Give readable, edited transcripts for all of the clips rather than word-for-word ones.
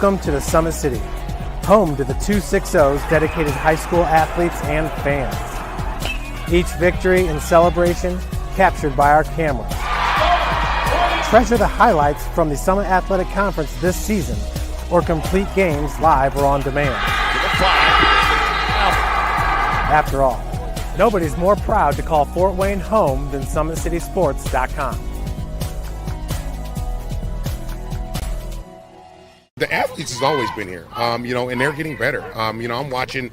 Welcome to the Summit City, home to the 260's dedicated high school athletes and fans. Each victory and celebration captured by our cameras. Treasure the highlights from the Summit Athletic Conference this season, or complete games live or on demand. After all, nobody's more proud to call Fort Wayne home than SummitCitySports.com. The athletes has always been here, and they're getting better. I'm watching,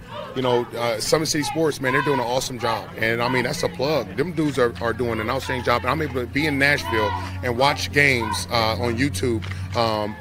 Summit City Sports, man, they're doing an awesome job. And, that's a plug. Them dudes are doing an outstanding job. And I'm able to be in Nashville and watch games on YouTube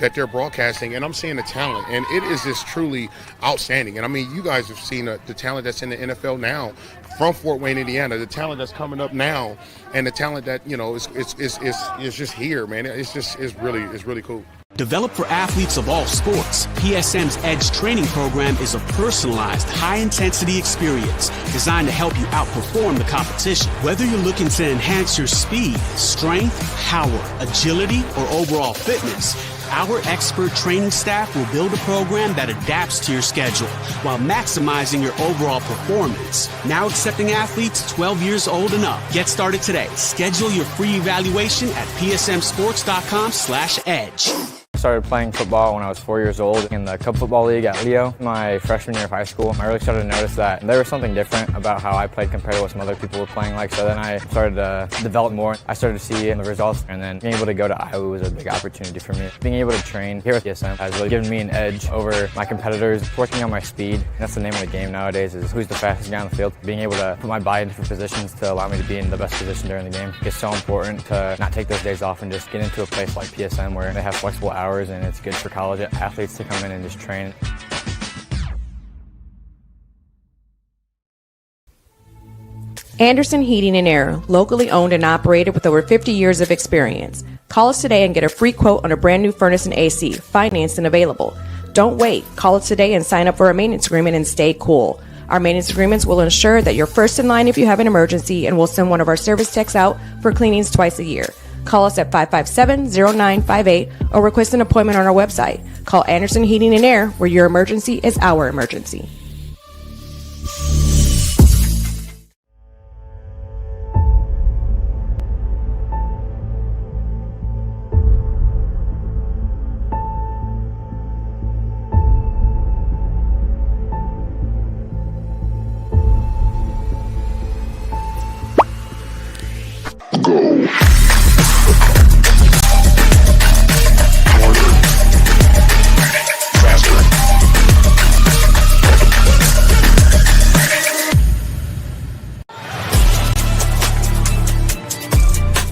that they're broadcasting, and I'm seeing the talent. And it is just truly outstanding. And, you guys have seen the talent that's in the NFL now from Fort Wayne, Indiana, the talent that's coming up now, and the talent that, is just here, man. It's really cool. Developed for athletes of all sports, PSM's Edge training program is a personalized, high-intensity experience designed to help you outperform the competition. Whether you're looking to enhance your speed, strength, power, agility, or overall fitness, our expert training staff will build a program that adapts to your schedule while maximizing your overall performance. Now accepting athletes 12 years old and up. Get started today. Schedule your free evaluation at psmsports.com/edge. I started playing football when I was 4 years old in the Cub Football League at Leo. My freshman year of high school, I really started to notice that there was something different about how I played compared to what some other people were playing like. So then I started to develop more. I started to see the results, and then being able to go to Iowa was a big opportunity for me. Being able to train here with PSM has really given me an edge over my competitors. Working on my speed, that's the name of the game nowadays, is who's the fastest guy on the field. Being able to put my body in different positions to allow me to be in the best position during the game. It's so important to not take those days off and just get into a place like PSM where they have flexible hours, and it's good for college athletes to come in and just train. Anderson Heating and Air, locally owned and operated with over 50 years of experience. Call us today and get a free quote on a brand new furnace and AC, financed and available. Don't wait. Call us today and sign up for a maintenance agreement and stay cool. Our maintenance agreements will ensure that you're first in line if you have an emergency, and we'll send one of our service techs out for cleanings twice a year. Call us at 557-0958 or request an appointment on our website. Call Anderson Heating and Air, where your emergency is our emergency. Go.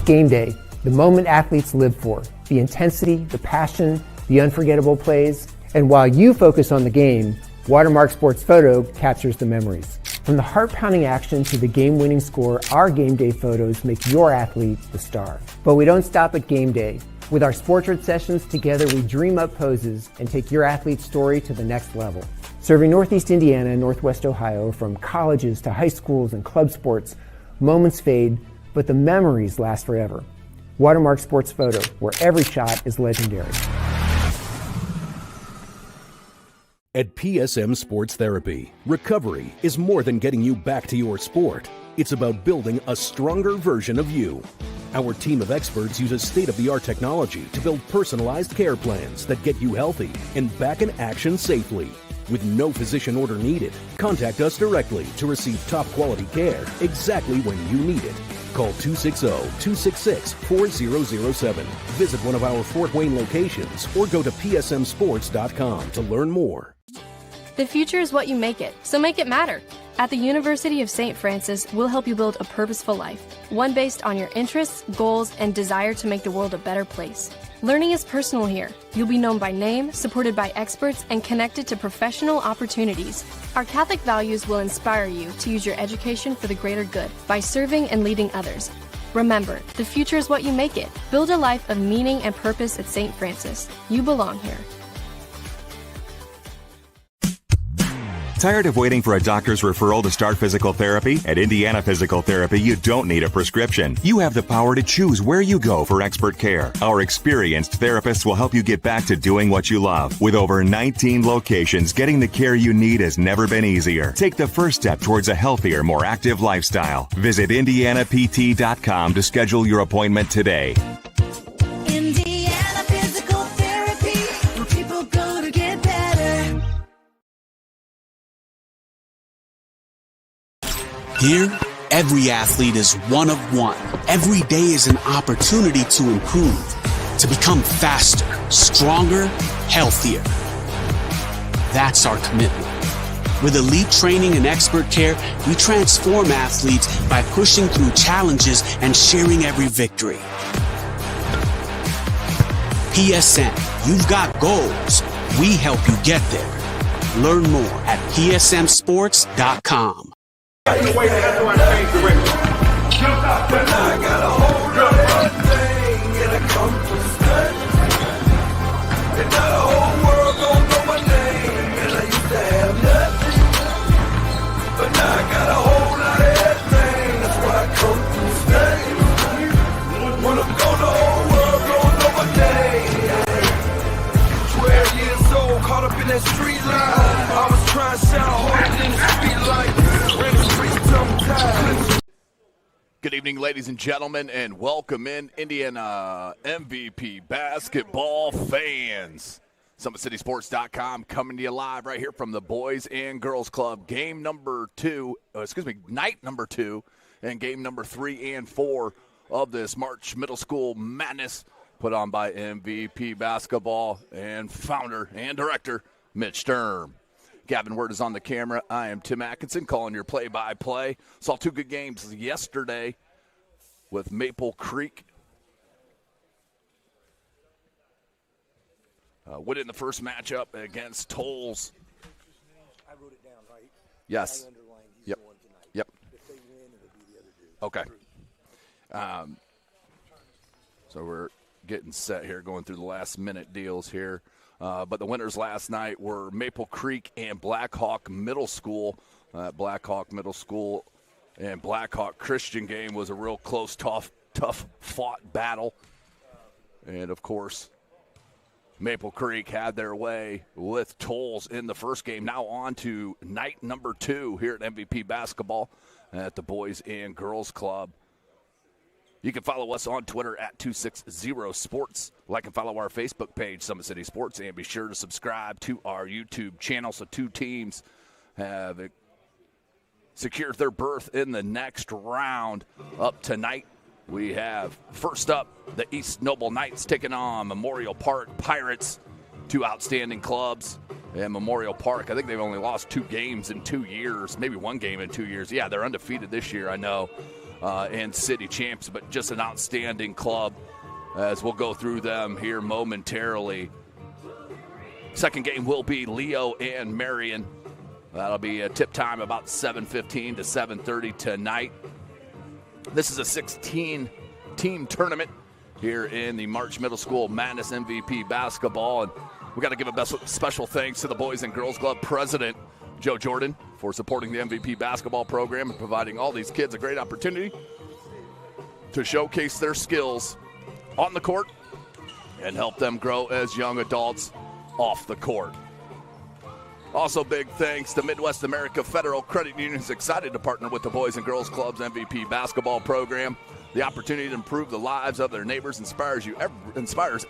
Game day, the moment athletes live for, the intensity, the passion, the unforgettable plays. And while you focus on the game, Watermark Sports Photo captures the memories. From the heart-pounding action to the game-winning score, our game day photos make your athlete the star. But we don't stop at game day. With our Sportrait sessions, together we dream up poses and take your athlete's story to the next level. Serving Northeast Indiana and Northwest Ohio, from colleges to high schools and club sports, moments fade, but the memories last forever. Watermark Sports Photo, where every shot is legendary. At PSM Sports Therapy, recovery is more than getting you back to your sport. It's about building a stronger version of you. Our team of experts uses state-of-the-art technology to build personalized care plans that get you healthy and back in action safely. With no physician order needed, contact us directly to receive top-quality care exactly when you need it. Call 260-266-4007. Visit one of our Fort Wayne locations or go to psmsports.com to learn more. The future is what you make it, so make it matter. At the University of St. Francis, we'll help you build a purposeful life, one based on your interests, goals, and desire to make the world a better place. Learning is personal here. You'll be known by name, supported by experts, and connected to professional opportunities. Our Catholic values will inspire you to use your education for the greater good by serving and leading others. Remember, the future is what you make it. Build a life of meaning and purpose at St. Francis. You belong here. Tired of waiting for a doctor's referral to start physical therapy? At Indiana Physical Therapy, you don't need a prescription. You have the power to choose where you go for expert care. Our experienced therapists will help you get back to doing what you love. With over 19 locations, getting the care you need has never been easier. Take the first step towards a healthier, more active lifestyle. Visit IndianaPT.com to schedule your appointment today. Indiana Physical Therapy, where people go to get better. Here, every athlete is one of one. Every day is an opportunity to improve, to become faster, stronger, healthier. That's our commitment. With elite training and expert care, we transform athletes by pushing through challenges and sharing every victory. PSM, you've got goals. We help you get there. Learn more at psmsports.com. Good evening, ladies and gentlemen, and welcome in Indiana MVP basketball fans. SummitCitySports.com coming to you live right here from the Boys and Girls Club. Night number 2 and game number 3 and 4 of this March Middle School Madness put on by MVP basketball and founder and director Mitch Sturm. Gavin Word is on the camera. I am Tim Atkinson calling your play-by-play. Saw two good games yesterday with Maple Creek winning the first matchup against Tolles. I wrote it down, right? Yes. I underlined he's Yep. the one tonight. Yep. If they win, it'll be the other two. Okay. So we're getting set here, going through the last-minute deals here. But the winners last night were Maple Creek and Blackhawk Middle School. Blackhawk Middle School and Blackhawk Christian game was a real close, tough fought battle. And, of course, Maple Creek had their way with Tolles in the first game. Now on to night number 2 here at MVP basketball at the Boys and Girls Club. You can follow us on Twitter at 260sports. Like and follow our Facebook page, Summit City Sports, and be sure to subscribe to our YouTube channel. So two teams have secured their berth in the next round. Up tonight, we have first up the East Noble Knights taking on Memorial Park Pirates, two outstanding clubs. And Memorial Park, I think they've only lost 2 games in 2 years, maybe 1 game in 2 years. Yeah, they're undefeated this year, I know. And city champs, but just an outstanding club as we'll go through them here momentarily. Second game will be Leo and Marion. That'll be a tip time about 7:15 to 7:30 tonight. This is a 16-team tournament here in the March Middle School Madness MVP basketball, and we got to give a special thanks to the Boys and Girls Club president, Joe Jordan, for supporting the MVP basketball program and providing all these kids a great opportunity to showcase their skills on the court and help them grow as young adults off the court. Also, big thanks to Midwest America Federal Credit Union, is excited to partner with the Boys and Girls Club's MVP basketball program. The opportunity to improve the lives of their neighbors inspires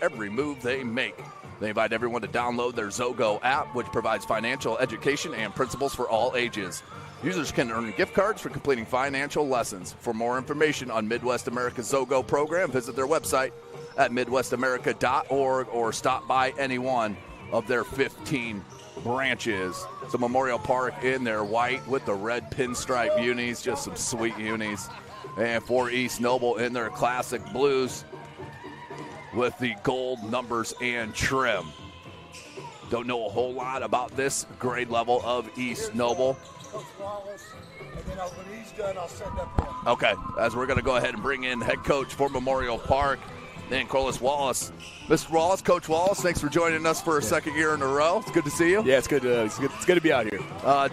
every move they make. They invite everyone to download their Zogo app, which provides financial education and principles for all ages. Users can earn gift cards for completing financial lessons. For more information on Midwest America's Zogo program, visit their website at midwestamerica.org or stop by any one of their 15 branches. So Memorial Park in their white with the red pinstripe unis, just some sweet unis. And for East Noble in their classic blues with the gold numbers and trim. Don't know a whole lot about this grade level of East Noble. When he's done, I'll send up him. Okay, as we're going to go ahead and bring in head coach for Memorial Park, and Corliss Wallace. Mr. Wallace, Coach Wallace, thanks for joining us for a second year in a row. It's good to see you. Yeah, it's good to be out here.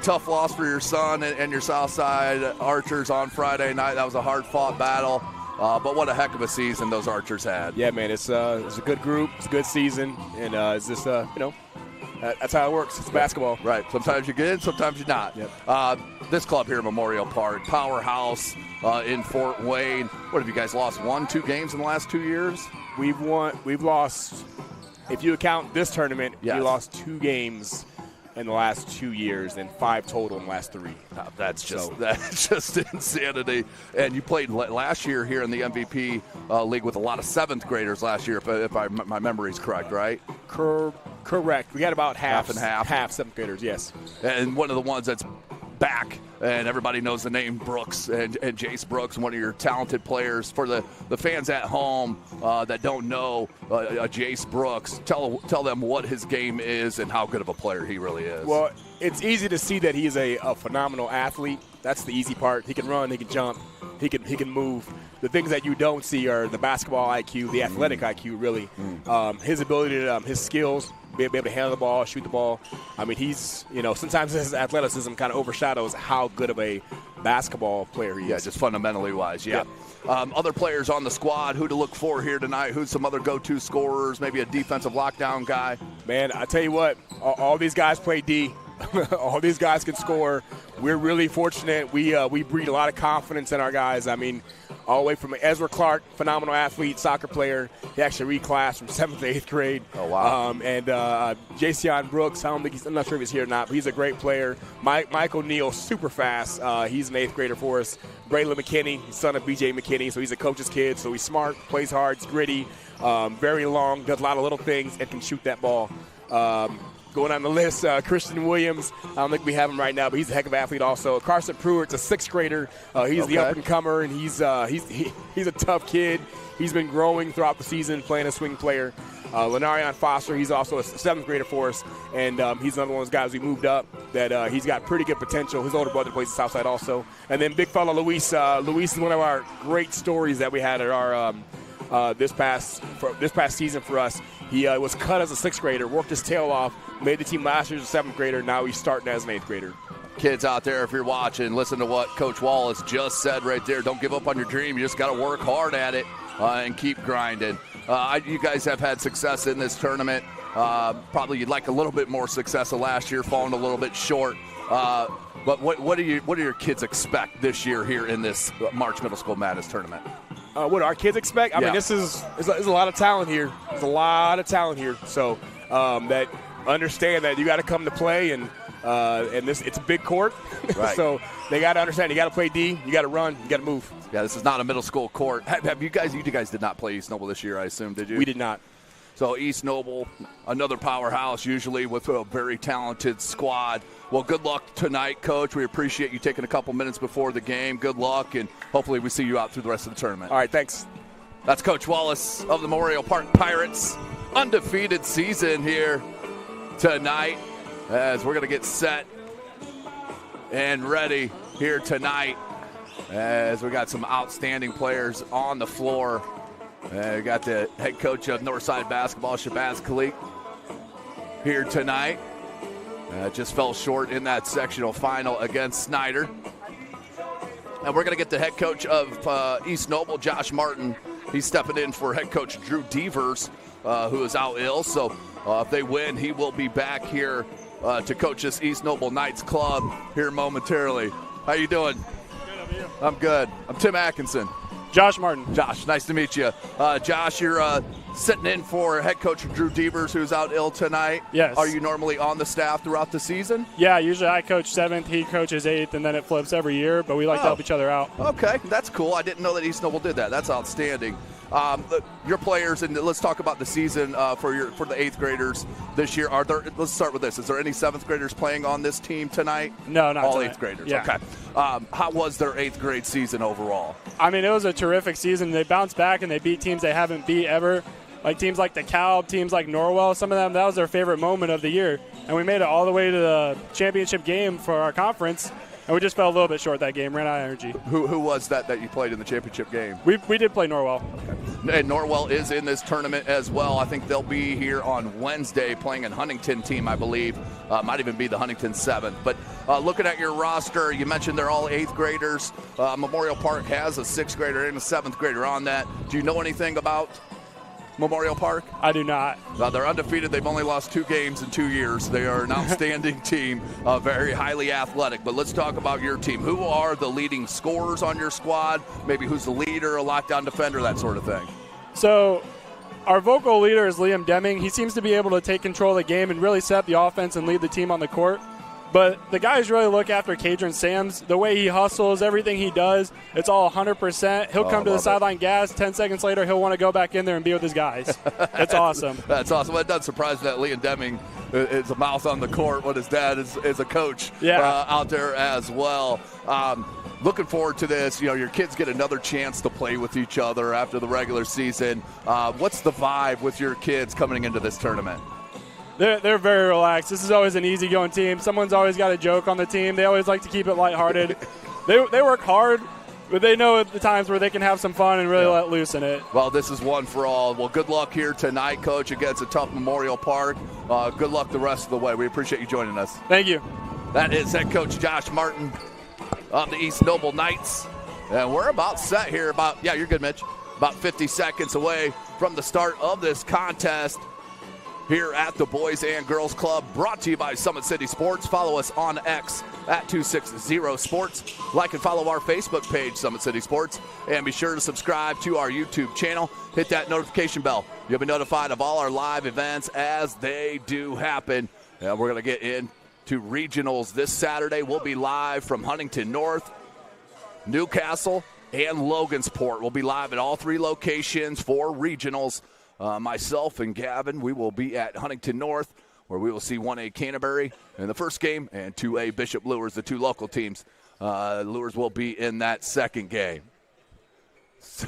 Tough loss for your son and your Southside Archers on Friday night. That was a hard-fought battle. But what a heck of a season those Archers had. Yeah, man, it's a good group. It's a good season. And it's just, that's how it works. It's basketball. Right. Sometimes you get in, sometimes you're not. Yep. This club here at Memorial Park, powerhouse in Fort Wayne. What have you guys lost? 1-2 games in the last 2 years? We've lost, if you account this tournament, yes. we lost 2 games in the last 2 years and 5 total in the last 3. That's just insanity. And you played last year here in the MVP league with a lot of 7th graders last year, if my memory is correct, right? Correct. We had about half and half. Half 7th graders, yes. And one of the ones that's back, and everybody knows the name Brooks and Jace Brooks, one of your talented players. For the fans at home that don't know Jace Brooks, tell them what his game is and how good of a player he really is. Well, it's easy to see that he's a phenomenal athlete. That's the easy part. He can run, he can jump, he can move. The things that you don't see are the basketball IQ, the athletic IQ, really. His ability to, his skills, be able to handle the ball, shoot the ball. I mean, he's, sometimes his athleticism kind of overshadows how good of a basketball player he is. Yeah, just fundamentally wise, yeah. Other players on the squad, who to look for here tonight, who's some other go-to scorers, maybe a defensive lockdown guy? Man, I tell you what, all these guys play D. All these guys can score. We're really fortunate. We breed a lot of confidence in our guys. I mean, all the way from Ezra Clark, phenomenal athlete, soccer player. He actually reclassed from 7th to 8th grade. Oh, wow. And Jason Brooks, I'm not sure if he's here or not, but he's a great player. Mike O'Neill, super fast. He's an 8th grader for us. Braylon McKinney, son of B.J. McKinney, so he's a coach's kid. So he's smart, plays hard, he's gritty, very long, does a lot of little things, and can shoot that ball. Going on the list, Christian Williams. I don't think we have him right now, but he's a heck of an athlete also. Carson Pruitt's a 6th grader. He's the up-and-comer, and he's a tough kid. He's been growing throughout the season, playing a swing player. Lenarion Foster, he's also a 7th grader for us, and he's another one of those guys we moved up that he's got pretty good potential. His older brother plays at Southside also. And then big fella Luis. Luis is one of our great stories that we had at our this past season for us. He was cut as a 6th grader, worked his tail off, made the team last year as a 7th grader. Now he's starting as an 8th grader. Kids out there, if you're watching, listen to what Coach Wallace just said right there. Don't give up on your dream. You just got to work hard at it and keep grinding. You guys have had success in this tournament. Probably you'd like a little bit more success than last year, falling a little bit short. But what do your kids expect this year here in this March Middle School Madness tournament? What do our kids expect? I mean, there's a lot of talent here. There's a lot of talent here. So that understand that you got to come to play, and it's a big court. Right. So they got to understand you got to play D, you got to run, you got to move. Yeah, this is not a middle school court. Have you guys did not play East Noble this year, I assume, did you? We did not. So East Noble, another powerhouse, usually with a very talented squad. Well, good luck tonight, Coach. We appreciate you taking a couple minutes before the game. Good luck, and hopefully we see you out through the rest of the tournament. All right, thanks. That's Coach Wallace of the Memorial Park Pirates. Undefeated season here tonight as we're going to get set and ready here tonight as we got some outstanding players on the floor. We got the head coach of Northside Basketball, Shabazz Khalik, here tonight. Just fell short in that sectional final against Snyder. And we're going to get the head coach of East Noble, Josh Martin. He's stepping in for head coach Drew Devers, who is out ill. So if they win, he will be back here to coach this East Noble Knights club here momentarily. How you doing? Good, how are you? I'm good. I'm Tim Atkinson. Josh Martin. Josh, nice to meet you. Josh, you're sitting in for head coach Drew Devers, who's out ill tonight. Yes. Are you normally on the staff throughout the season? Yeah, usually I coach 7th, he coaches 8th, and then it flips every year, but we like to help each other out. Okay, that's cool. I didn't know that East Noble did that. That's outstanding. Your players, and let's talk about the season for the 8th graders this year. Let's start with this. Is there any 7th graders playing on this team tonight? No, not all tonight. 8th graders. Yeah. Okay. How was their 8th grade season overall? I mean, it was a terrific season. They bounced back and they beat teams they haven't beat ever. Like teams like DeKalb, teams like Norwell, some of them, that was their favorite moment of the year. And we made it all the way to the championship game for our conference. and we just fell a little bit short that game, ran out of energy. Who was that you played in the championship game? We did play Norwell. Okay. And Norwell is in this tournament as well. I think they'll be here on Wednesday playing a Huntington team, I believe. Might even be the Huntington 7th. But looking at your roster, you mentioned they're all 8th graders. Memorial Park has a 6th grader and a 7th grader on that. Do you know anything about Memorial Park? I do not. They're undefeated. They've only lost 2 games in 2 years. They are an outstanding team, very highly athletic. But let's talk about your team. Who are the leading scorers on your squad? Maybe who's the leader, a lockdown defender, that sort of thing. So our vocal leader is Liam Deming. He seems to be able to take control of the game and really set the offense and lead the team on the court. But the guys really look after Cadron Sams. The way he hustles, everything he does, it's all 100%. He'll come to the sideline gas. 10 seconds later, he'll want to go back in there and be with his guys. It's awesome. That's awesome. Well, it doesn't surprise me that Liam Deming is a mouth on the court when his dad is a coach out there as well. Looking forward to this. You know, your kids get another chance to play with each other after the regular season. What's the vibe with your kids coming into this tournament? They're very relaxed. This is always an easygoing team. Someone's always got a joke on the team. They always like to keep it lighthearted. They work hard, but they know at the times where they can have some fun and really let loose in it. Well, this is one for all. Well, good luck here tonight, Coach, against a tough Memorial Park. Good luck the rest of the way. We appreciate you joining us. Thank you. That is head coach Josh Martin of the East Noble Knights. And we're about set here. You're good, Mitch. About 50 seconds away from the start of this contest here at the Boys and Girls Club, brought to you by Summit City Sports. Follow us on X at 260 Sports. Like and follow our Facebook page, Summit City Sports. And be sure to subscribe to our YouTube channel. Hit that notification bell. You'll be notified of all our live events as they do happen. And we're going to get into regionals this Saturday. We'll be live from Huntington North, Newcastle, and Logansport. We'll be live at all 3 locations for regionals. Myself and Gavin, we will be at Huntington North, where we will see 1A Canterbury in the first game and 2A Bishop Luers, the 2 local teams. Luers will be in that second game. So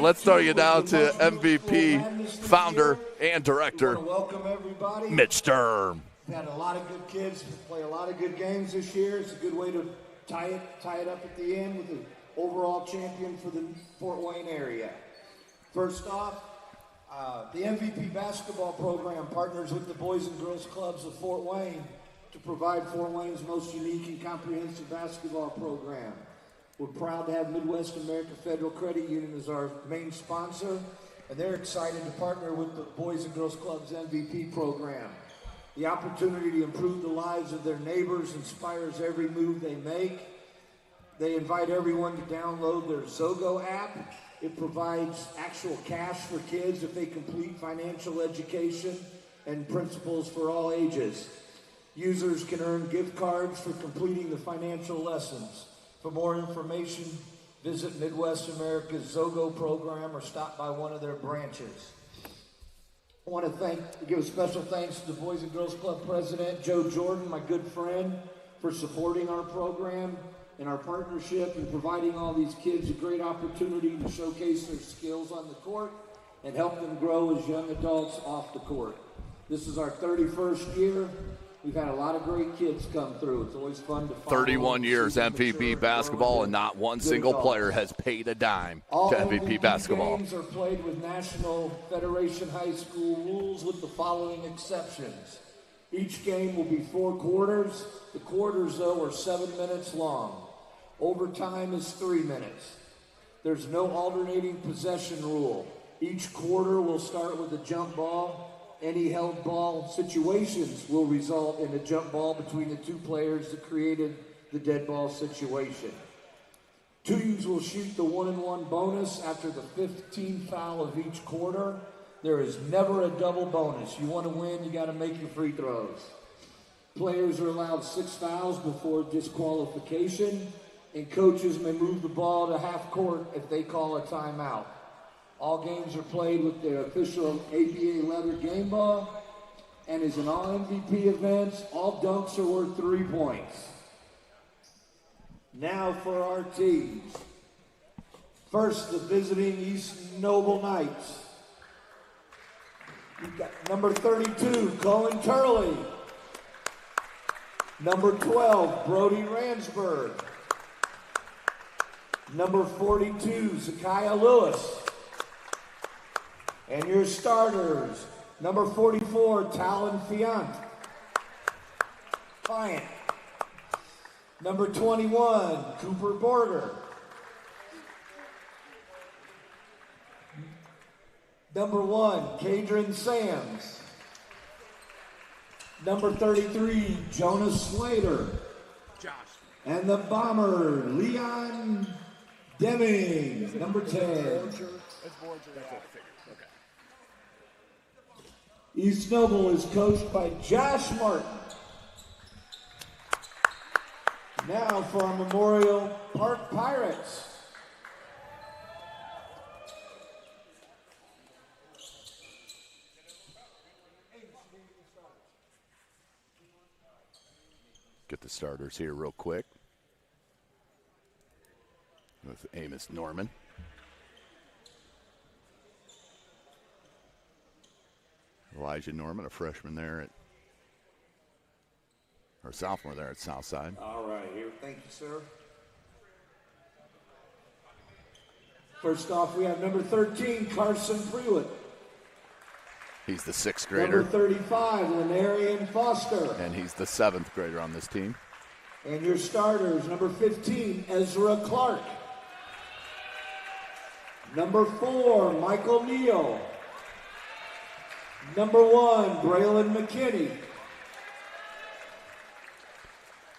let's start you down to MVP, founder, and director, Mitch Sturm. We've had a lot of good kids play a lot of good games this year. It's a good way to tie it up at the end with the overall champion for the Fort Wayne area. First off, the MVP basketball program partners with the Boys and Girls Clubs of Fort Wayne to provide Fort Wayne's most unique and comprehensive basketball program. We're proud to have Midwest America Federal Credit Union as our main sponsor, and they're excited to partner with the Boys and Girls Clubs MVP program. The opportunity to improve the lives of their neighbors inspires every move they make. They invite everyone to download their Zogo app. It provides actual cash for kids if they complete financial education and principles for all ages. Users can earn gift cards for completing the financial lessons. For more information, visit Midwest America's Zogo program or stop by one of their branches. I want to give a special thanks to the Boys and Girls Club President, Joe Jordan, my good friend, for supporting our program and our partnership and providing all these kids a great opportunity to showcase their skills on the court and help them grow as young adults off the court. This is our 31st year. We've had a lot of great kids come through. It's always fun to follow. 31 years MVP basketball, and not one single player has paid a dime to MVP basketball. All games are played with National Federation High School rules with the following exceptions. Each game will be 4 quarters. The quarters, though, are 7 minutes long. Overtime is 3 minutes. There's no alternating possession rule. Each quarter will start with a jump ball. Any held ball situations will result in a jump ball between the 2 players that created the dead ball situation. Teams will shoot the 1-and-1 bonus after the 15th foul of each quarter. There is never a double bonus. You want to win, you got to make your free throws. Players are allowed 6 fouls before disqualification, and coaches may move the ball to half court if they call a timeout. All games are played with their official ABA leather game ball, and as in all MVP events, all dunks are worth 3 points. Now for our teams. First, the visiting East Noble Knights. You've got number 32, Colin Turley. Number 12, Brody Ransburg. Number 42, Zakiah Lewis. And your starters, number 44, Talon Fiant. Number 21, Cooper Border. Number 1, Kadron Sams. Number 33, Jonas Slater. Josh. And the bomber, Leon Deming, number 10. East Noble is coached by Josh Martin. Now for our Memorial Park Pirates. Get the starters here real quick with Amos Norman. Elijah Norman, a freshman there or sophomore there at Southside. All right, here. Thank you, sir. First off, we have number 13, Carson Prewitt. He's the 6th grader. Number 35, Lenarian Foster. And he's the 7th grader on this team. And your starters, number 15, Ezra Clark. Number 4, Michael Neal. Number 1, Braylon McKinney.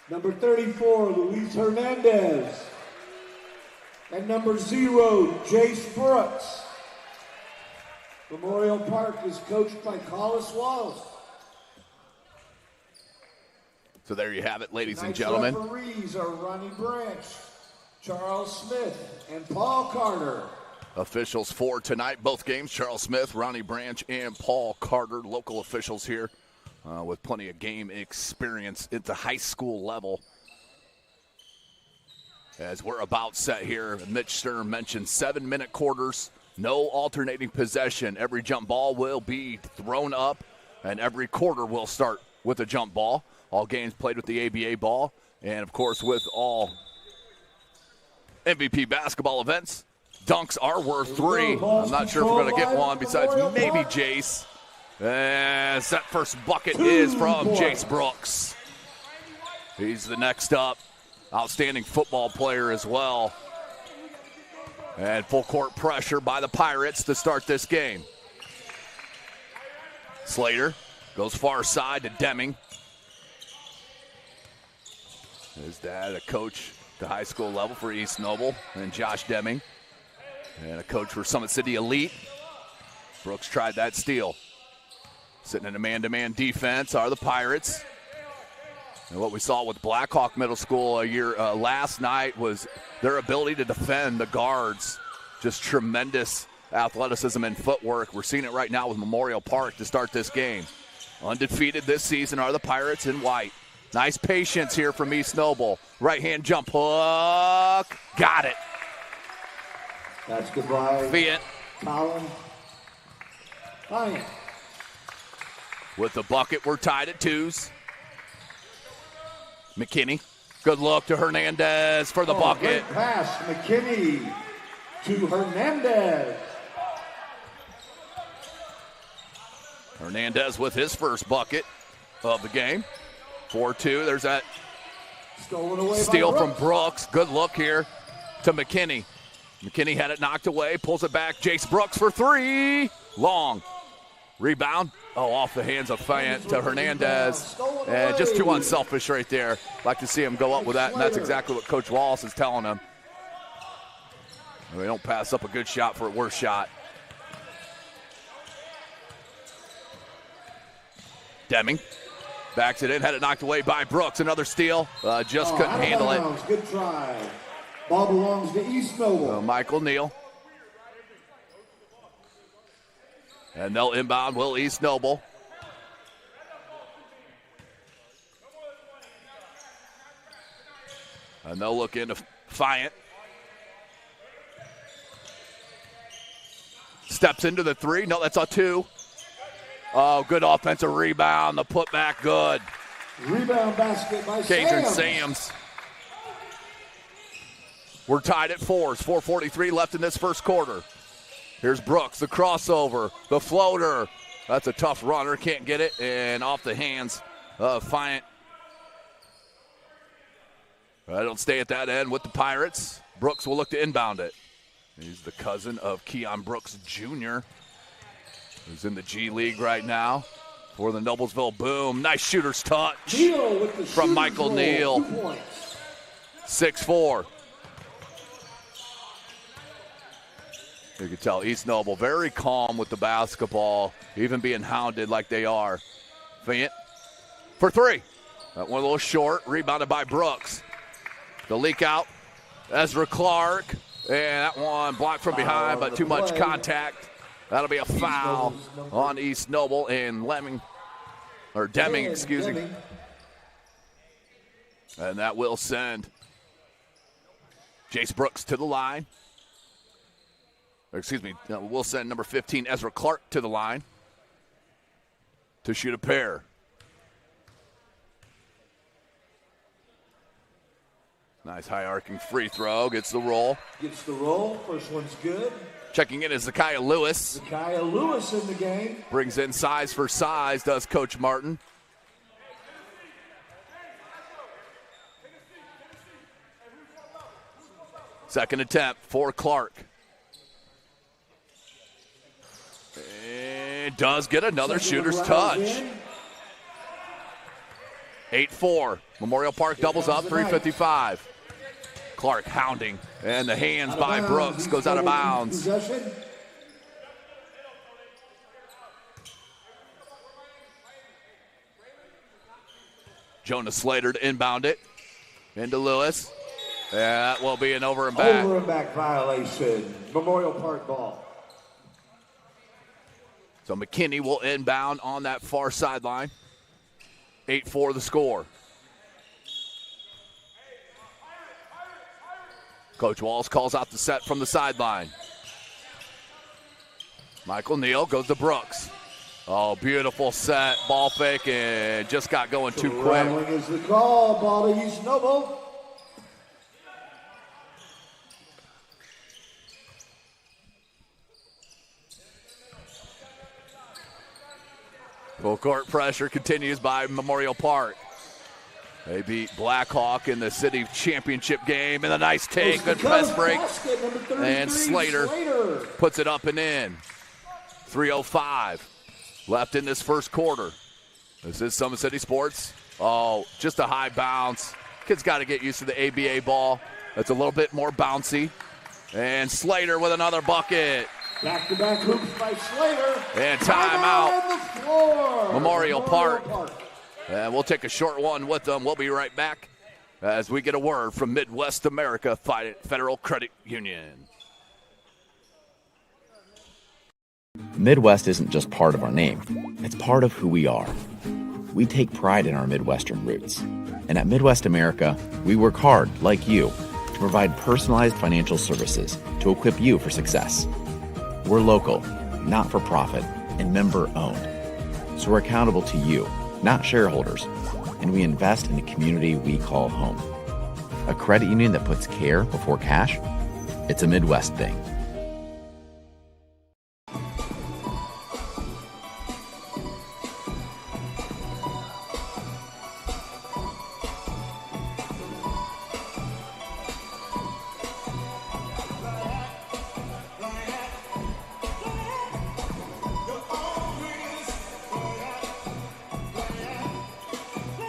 Number 34, Luis Hernandez. And number 0, Jace Brooks. Memorial Park is coached by Collis Wallace. So there you have it, ladies and Tonight's gentlemen. referees are Ronnie Branch, Charles Smith, and Paul Carter. Officials for tonight, both games, Charles Smith, Ronnie Branch, and Paul Carter. Local officials here with plenty of game experience at the high school level. As we're about set here, Mitch Stern mentioned 7-minute quarters, no alternating possession. Every jump ball will be thrown up, and every quarter will start with a jump ball. All games played with the ABA ball, and of course with all MVP basketball events, dunks are worth 3. I'm not sure if we're going to get one besides maybe Jace. As that first bucket is from Jace Brooks. He's the next up. Outstanding football player as well. And full court pressure by the Pirates to start this game. Slater goes far side to Deming. His dad, a coach at the high school level for East Noble, and Josh Deming. And a coach for Summit City Elite. Brooks tried that steal. Sitting in a man-to-man defense are the Pirates. And what we saw with Blackhawk Middle School last night was their ability to defend the guards. Just tremendous athleticism and footwork. We're seeing it right now with Memorial Park to start this game. Undefeated this season are the Pirates in white. Nice patience here from East Noble. Right-hand jump hook. Got it. That's goodbye. Fiat. Colin. Fiant. With the bucket, we're tied at 2s. McKinney. Good look to Hernandez for the bucket. Great pass, McKinney to Hernandez. Hernandez with his first bucket of the game. 4-2. There's that Stolen away steal by from Brooks. Good look here to McKinney. McKinney had it knocked away, pulls it back. Jace Brooks for 3. Long. Rebound. Oh, off the hands of Fayette to Hernandez. And just too unselfish right there. Like to see him go up with that, and that's exactly what Coach Wallace is telling him. We don't pass up a good shot for a worse shot. Deming backs it in, had it knocked away by Brooks. Another steal, just couldn't handle it. Good try. Ball belongs to East Noble. Michael Neal. And they'll inbound Will East Noble. And they'll look into Fayette. Steps into the 3. No, that's a 2. Oh, good offensive rebound. The putback good. Rebound basket by Cadron Sams. Sams. We're tied at 4. 4:43 left in this first quarter. Here's Brooks, the crossover, the floater. That's a tough runner, can't get it, and off the hands of Fiant. It'll stay at that end with the Pirates. Brooks will look to inbound it. He's the cousin of Keon Brooks Jr., who's in the G League right now for the Noblesville Boom. Nice shooter's touch from Michael Neal. 6-4. You can tell East Noble very calm with the basketball, even being hounded like they are. Fiant for 3. That one a little short, rebounded by Brooks. The leak out, Ezra Clark, and that one blocked from behind, but too much contact. That'll be a foul on East Noble and Deming, excuse me. And that will send Jace Brooks to the line. We'll send number 15, Ezra Clark, to the line to shoot a pair. Nice high arcing free throw. Gets the roll. Gets the roll. First one's good. Checking in is Zakiah Lewis. Zakiah Lewis in the game. Brings in size for size, does Coach Martin. Second attempt for Clark. And does get another shooter's touch. 8-4. Memorial Park doubles up, 3:55. Clark hounding, and the hands by Brooks goes out of bounds. Jonas Slater to inbound it into Lewis. That will be an over and back. Over and back violation. Memorial Park ball. So McKinney will inbound on that far sideline. 8-4 the score. Coach Walls calls out the set from the sideline. Michael Neal goes to Brooks. Oh, beautiful set. Ball fake and just got going too quick. Traveling is the call. Ball to East Noble. Full court pressure continues by Memorial Park. They beat Blackhawk in the city championship game. And a nice take, good press break. And Slater puts it up and in. 3:05 left in this first quarter. This is Summit City Sports. Oh, just a high bounce. Kids got to get used to the ABA ball. That's a little bit more bouncy. And Slater with another bucket. Back-to-back hoops by Slater. And timeout. Memorial Park. And we'll take a short one with them. We'll be right back as we get a word from Midwest America Federal Credit Union. Midwest isn't just part of our name. It's part of who we are. We take pride in our Midwestern roots. And at Midwest America, we work hard, like you, to provide personalized financial services to equip you for success. We're local, not for profit, and member owned. So we're accountable to you, not shareholders, and we invest in the community we call home. A credit union that puts care before cash? It's a Midwest thing.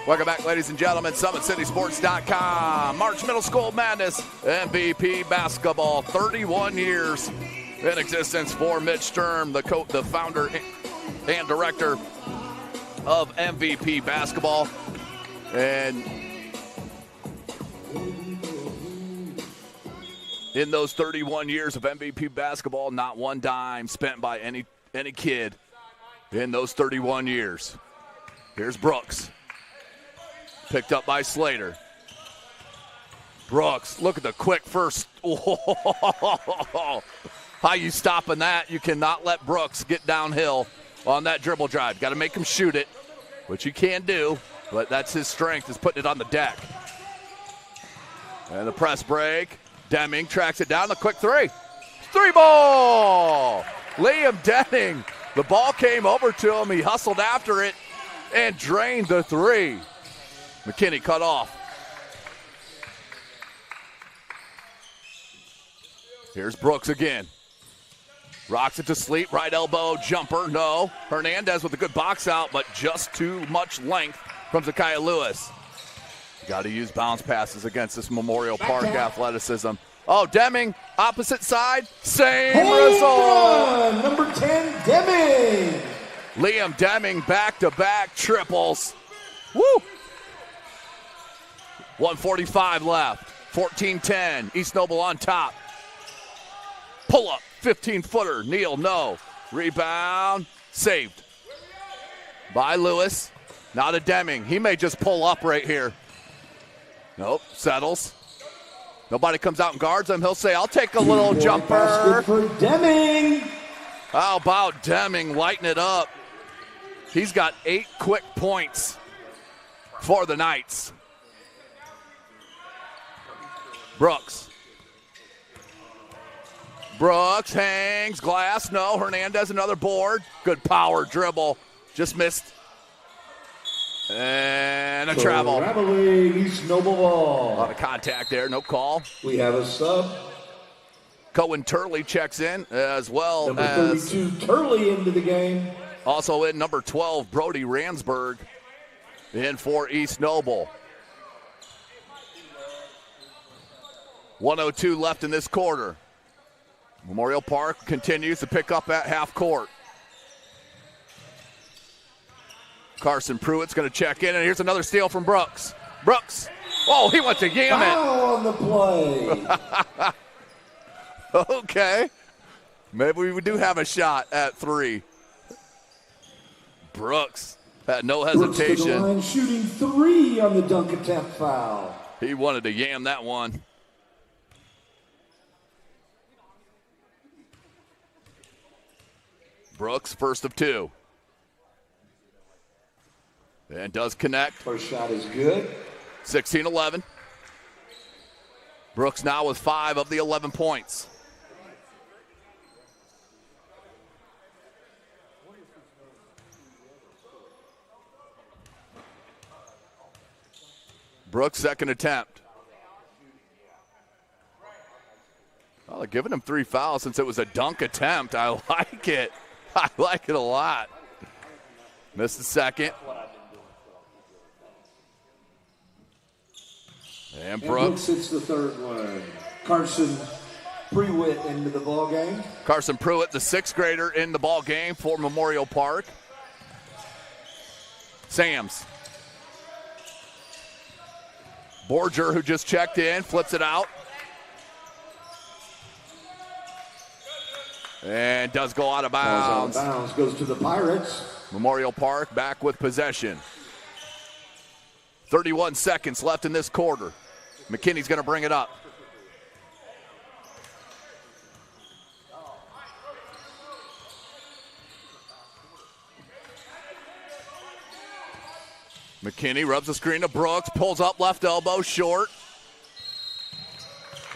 Welcome back, ladies and gentlemen. SummitCitySports.com. March Middle School Madness MVP basketball. 31 years in existence for Mitch Sturm, the founder and director of MVP basketball. And in those 31 years of MVP basketball, not one dime spent by any kid in those 31 years. Here's Brooks. Picked up by Slater. Brooks, look at the quick first. Oh, how you stopping that? You cannot let Brooks get downhill on that dribble drive. Got to make him shoot it, which you can do. But that's his strength, is putting it on the deck. And the press break. Deming tracks it down. The quick three. Three ball! Liam Deming. The ball came over to him. He hustled after it and drained the three. McKinney cut off. Here's Brooks again. Rocks it to sleep. Right elbow jumper. No. Hernandez with a good box out, but just too much length from Zakiah Lewis. You got to use bounce passes against this Memorial Park athleticism. Oh, Deming, opposite side, same result. Number 10, Deming. Liam Deming back-to-back triples. Woo! 1:45 left. 14-10. East Noble on top. Pull up, 15-footer. Neal, no. Rebound, saved by Lewis. Now to Deming. He may just pull up right here. Nope, settles. Nobody comes out and guards him. He'll say, I'll take a little jumper. For Deming. How about Deming lighting it up? He's got 8 quick points for the Knights. Brooks. Brooks hangs, glass, no. Hernandez another board. Good power dribble. Just missed. And a travel. Traveling East Noble ball. A lot of contact there, no call. We have a sub. Cohen Turley checks in as well. Number as 32, Turley into the game. Also in number 12, Brody Ransburg in for East Noble. 1:02 left in this quarter. Memorial Park continues to pick up at half court. Carson Pruitt's going to check in, and here's another steal from Brooks. Brooks. Oh, he went to yam it. Foul on the play. Okay. Maybe we do have a shot at 3. Brooks had no hesitation. Brooks to the line, shooting 3 on the dunk attempt foul. He wanted to yam that one. Brooks, first of 2. And does connect. First shot is good. 16-11. Brooks now with 5 of the 11 points. Brooks' second attempt. Well, they're giving him 3 fouls since it was a dunk attempt. I like it. I like it a lot. Missed the second. And Brooks hits the third one. Carson Pruitt into the ball game. Carson Pruitt, the 6th grader in the ball game for Memorial Park. Sams. Borger, who just checked in, flips it out. And does go out of bounds. Out of bounds, goes to the Pirates. Memorial Park back with possession. 31 seconds left in this quarter. McKinney's going to bring it up. McKinney rubs the screen to Brooks, pulls up left elbow, short.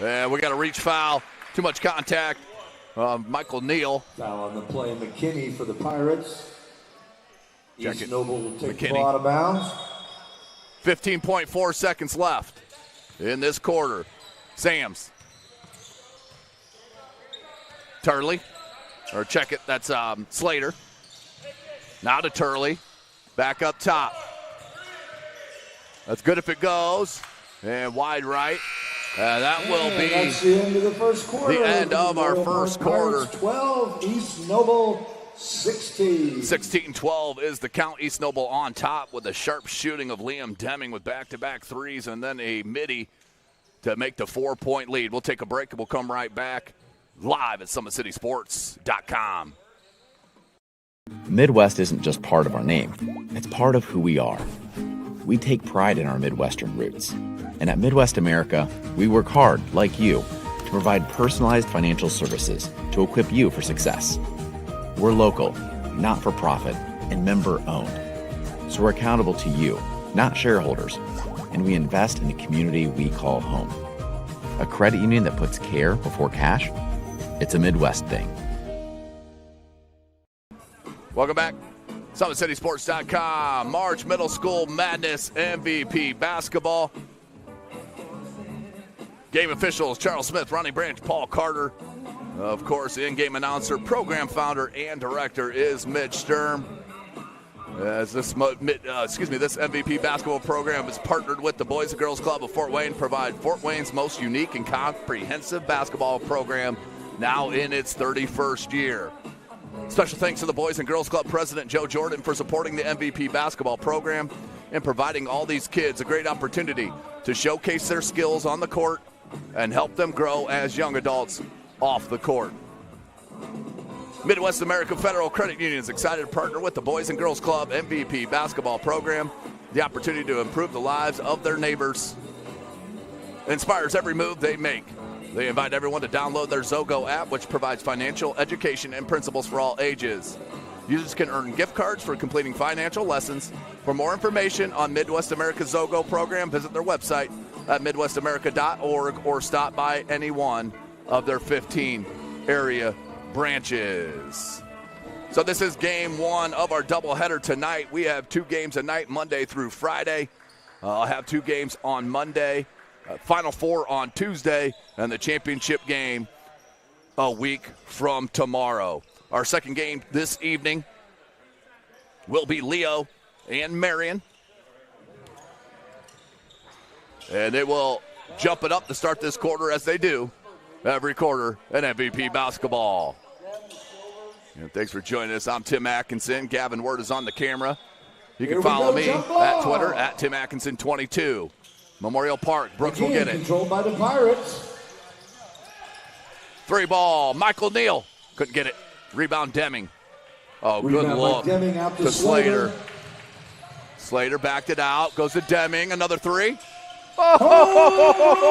And we got a reach foul. Too much contact. Michael Neal. Foul on the play, McKinney for the Pirates. Check East it. Noble will take McKinney. the ball out of bounds. 15.4 seconds left in this quarter. Sams. Turley. Or check it, that's Slater. Now to Turley. Back up top. That's good if it goes. And wide right. That will be that's the end of the first quarter. The end of our first quarter. 12, East Noble 16. 16-12 is the count. East Noble on top with a sharp shooting of Liam Deming with back-to-back threes and then a midi to make the 4-point lead. We'll take a break and we'll come right back live at SummitCitySports.com. Midwest isn't just part of our name. It's part of who we are. We take pride in our Midwestern roots. And at Midwest America, we work hard, like you, to provide personalized financial services to equip you for success. We're local, not-for-profit, and member-owned. So we're accountable to you, not shareholders, and we invest in the community we call home. A credit union that puts care before cash? It's a Midwest thing. Welcome back. SummitCitySports.com. March Middle School Madness MVP basketball. Game officials, Charles Smith, Ronnie Branch, Paul Carter. Of course, the in-game announcer, program founder, and director is Mitch Sturm. As this MVP basketball program is partnered with the Boys and Girls Club of Fort Wayne, provide Fort Wayne's most unique and comprehensive basketball program, now in its 31st year. Special thanks to the Boys and Girls Club President Joe Jordan for supporting the MVP basketball program and providing all these kids a great opportunity to showcase their skills on the court and help them grow as young adults off the court. Midwest America Federal Credit Union is excited to partner with the Boys and Girls Club MVP basketball program. The opportunity to improve the lives of their neighbors inspires every move they make. They invite everyone to download their Zogo app, which provides financial education and principles for all ages. Users can earn gift cards for completing financial lessons. For more information on Midwest America's Zogo program, visit their website at midwestamerica.org or stop by any one of their 15 area branches. So this is game one of our doubleheader tonight. We have 2 games a night, Monday through Friday. I'll have 2 games on Monday. Final 4 on Tuesday, and the championship game a week from tomorrow. Our second game this evening will be Leo and Marion. And they will jump it up to start this quarter, as they do every quarter in MVP basketball. And thanks for joining us. I'm Tim Atkinson. Gavin Word is on the camera. You can follow me at Twitter at Tim Atkinson22. Memorial Park, Brooks will get it. Controlled by the Pirates. 3 ball, Michael Neal. Couldn't get it. Rebound Deming. Oh, good look to Slater. Slater backed it out. Goes to Deming. Another 3. Oh!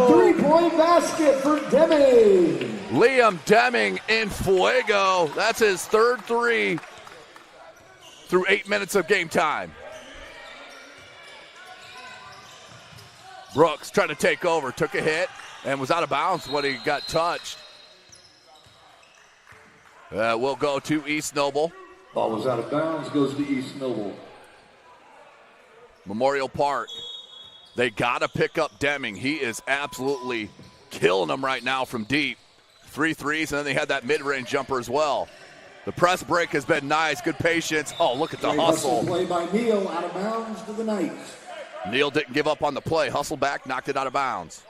3-point basket for Deming. Liam Deming in fuego. That's his 3rd 3 through 8 minutes of game time. Brooks trying to take over, took a hit, and was out of bounds when he got touched. We'll go to East Noble. Ball was out of bounds, goes to East Noble. Memorial Park. They got to pick up Deming. He is absolutely killing them right now from deep. 3 threes, and then they had that mid-range jumper as well. The press break has been nice, good patience. Oh, look at the hustle. Play by Neal, out of bounds to the Knights. Neal didn't give up on the play. Hustled back, knocked it out of bounds.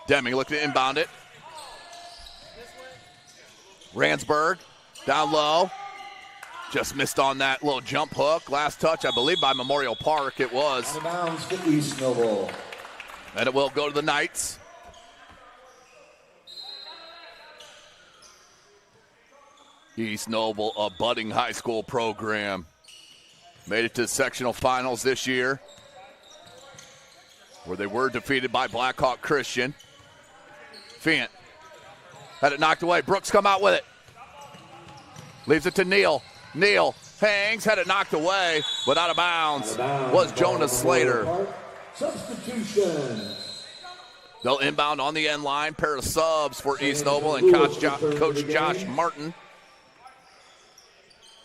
Deming looking to inbound it. Ransburg down low. Just missed on that little jump hook. Last touch, I believe, by Memorial Park. It was. Out of bounds to East Noble. And it will go to the Knights. East Noble, a budding high school program. Made it to sectional finals this year, where they were defeated by Blackhawk Christian. Fient had it knocked away. Brooks come out with it. Leaves it to Neal. Neal hangs, had it knocked away, but out of bounds was Jonas Slater. Substitution. They'll inbound on the end line. Pair of subs for East Noble and Coach Josh Martin.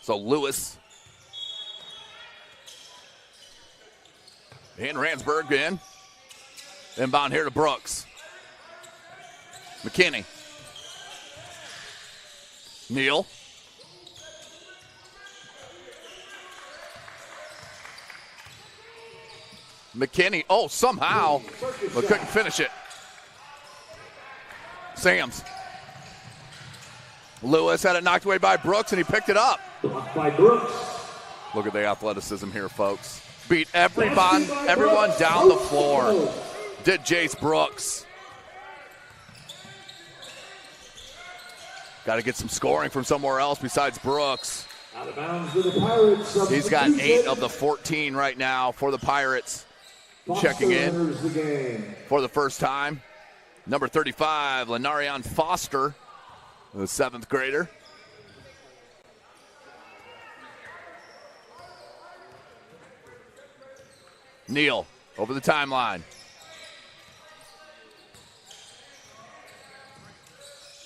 So Lewis and Ransburg in. Inbound here to Brooks. McKinney. Neal. McKinney, somehow, but couldn't finish it. Sams. Lewis had it knocked away by Brooks, and he picked it up. Blocked by Brooks. Look at the athleticism here, folks. Beat everyone down the floor. Did Jace Brooks. Got to get some scoring from somewhere else besides Brooks. Out of bounds to the Pirates. He's got 8 of the 14 right now for the Pirates. Checking in for the first time. Number 35, Lenarion Foster, the 7th grader. Neal over the timeline.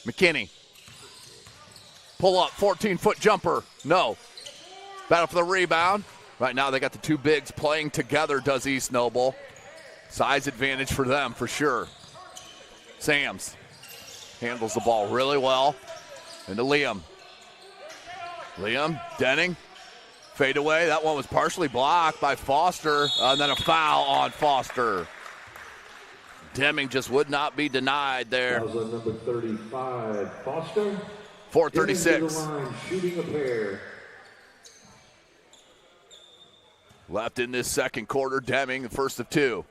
McKinney. Pull up, 14-foot jumper. No. Battle for the rebound. Right now they got the two bigs playing together, does East Noble. Size advantage for them, for sure. Sams handles the ball really well. Into Liam. Liam, Denning. Fade away. That one was partially blocked by Foster. And then a foul on Foster. Deming just would not be denied there. That was on number 35, Foster. 4:36. Shooting a pair. Left in this second quarter, Deming, the first of two.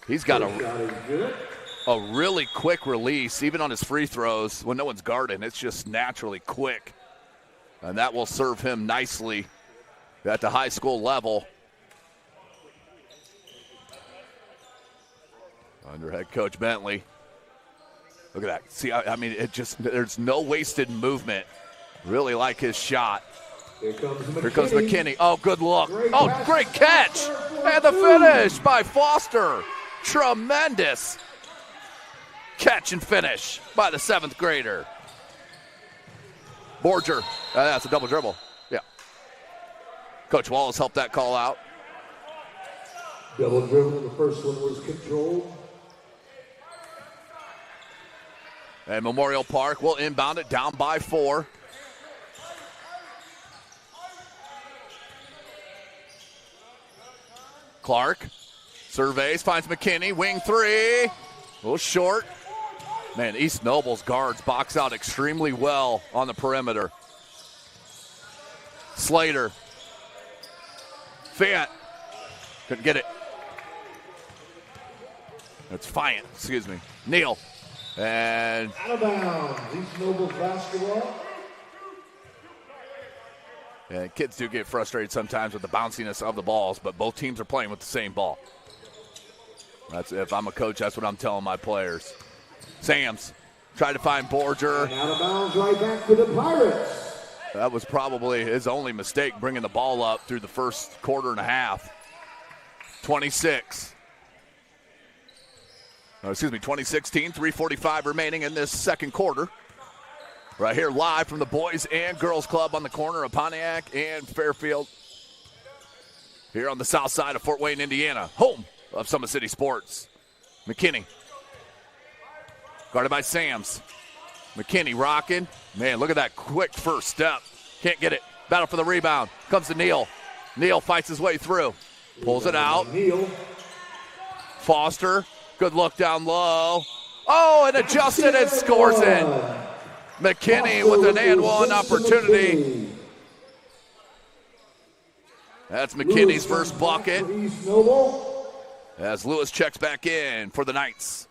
He's got a really quick release, even on his free throws. When no one's guarding, it's just naturally quick. And that will serve him nicely at the high school level. Under head coach Bentley. Look at that. See, I mean, there's no wasted movement. Really like his shot. Here comes McKinney. Oh, good look. Great catch. And the finish by Foster. Tremendous catch and finish by the 7th grader. Borger. That's a double dribble. Yeah. Coach Wallace helped that call out. Double dribble. The first one was controlled. And Memorial Park will inbound it down by 4. Clark surveys, finds McKinney, wing 3. A little short. Man, East Noble's guards box out extremely well on the perimeter. Slater. Fant. Couldn't get it. That's Fant, excuse me. Neal. And out of bounds. East Noble's basketball. Yeah, kids do get frustrated sometimes with the bounciness of the balls, but both teams are playing with the same ball. If I'm a coach, that's what I'm telling my players. Sams tried to find Borger. And out of bounds, right back to the Pirates. That was probably his only mistake, bringing the ball up through the first quarter and a half. 26. 2016, 3:45 remaining in this second quarter. Right here live from the Boys and Girls Club on the corner of Pontiac and Fairfield. Here on the south side of Fort Wayne, Indiana, home of Summit City Sports. McKinney. Guarded by Sams. McKinney rocking. Man, look at that quick first step. Can't get it. Battle for the rebound. Comes to Neal. Neal fights his way through. Pulls it out. Foster. Good look down low. Oh, and adjusted and scores it. McKinney with an and one opportunity. That's McKinney's first bucket. As Lewis checks back in for the Knights.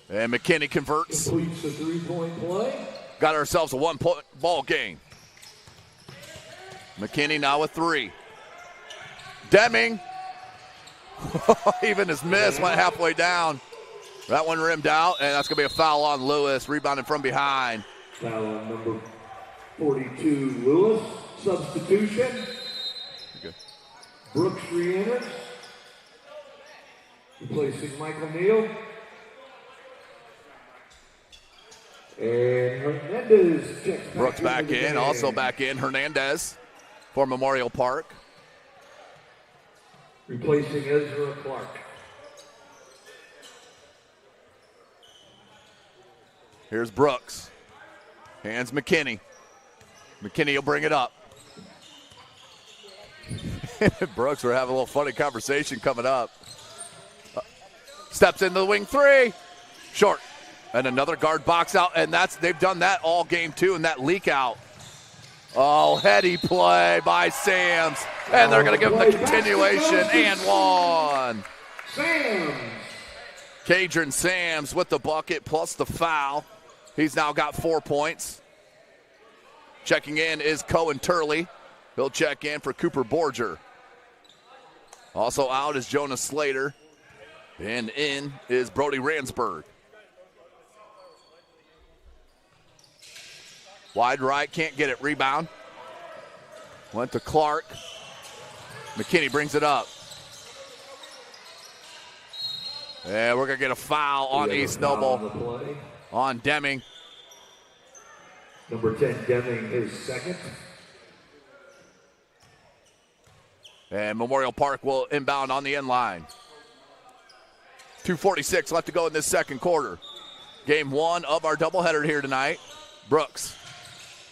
And McKinney converts. Completes the three-point play. Got ourselves a 1-point ball game. McKinney now with 3. Deming. Even his miss went halfway down. That one rimmed out, and that's going to be a foul on Lewis, rebounding from behind. Foul on number 42, Lewis. Substitution. Good. Brooks re-enters. Replacing Michael Neal. And Hernandez checks back. Brooks back in, also back in. Hernandez for Memorial Park. Replacing Ezra Clark. Here's Brooks. Hands McKinney. McKinney will bring it up. Brooks, we're having a little funny conversation coming up. Steps into the wing 3. Short. And another guard box out, and they've done that all game too, and that leak out. Oh, heady play by Sams. And they're going to give him the continuation and one. Sams. Cadron Sams with the bucket plus the foul. He's now got 4 points. Checking in is Cohen Turley. He'll check in for Cooper Borger. Also out is Jonas Slater. And in is Brody Ransberg. Wide right, can't get it. Rebound. Went to Clark. McKinney brings it up. And we're going to get a foul on East Noble. On Deming. Number 10, Deming, is second. And Memorial Park will inbound on the end line. 2:46 left to go in this second quarter. Game one of our doubleheader here tonight. Brooks.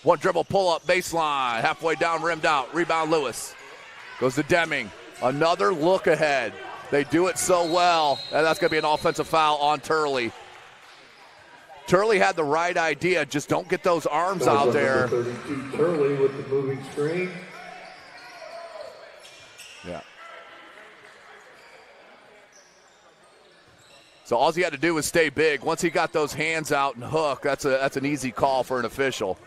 One dribble pull-up baseline. Halfway down, rimmed out. Rebound Lewis. Goes to Deming. Another look ahead. They do it so well. And that's going to be an offensive foul on Turley. Turley had the right idea. Just don't get those arms out there. 32 Turley with the moving screen. Yeah. So all he had to do was stay big. Once he got those hands out and hook, that's an easy call for an official.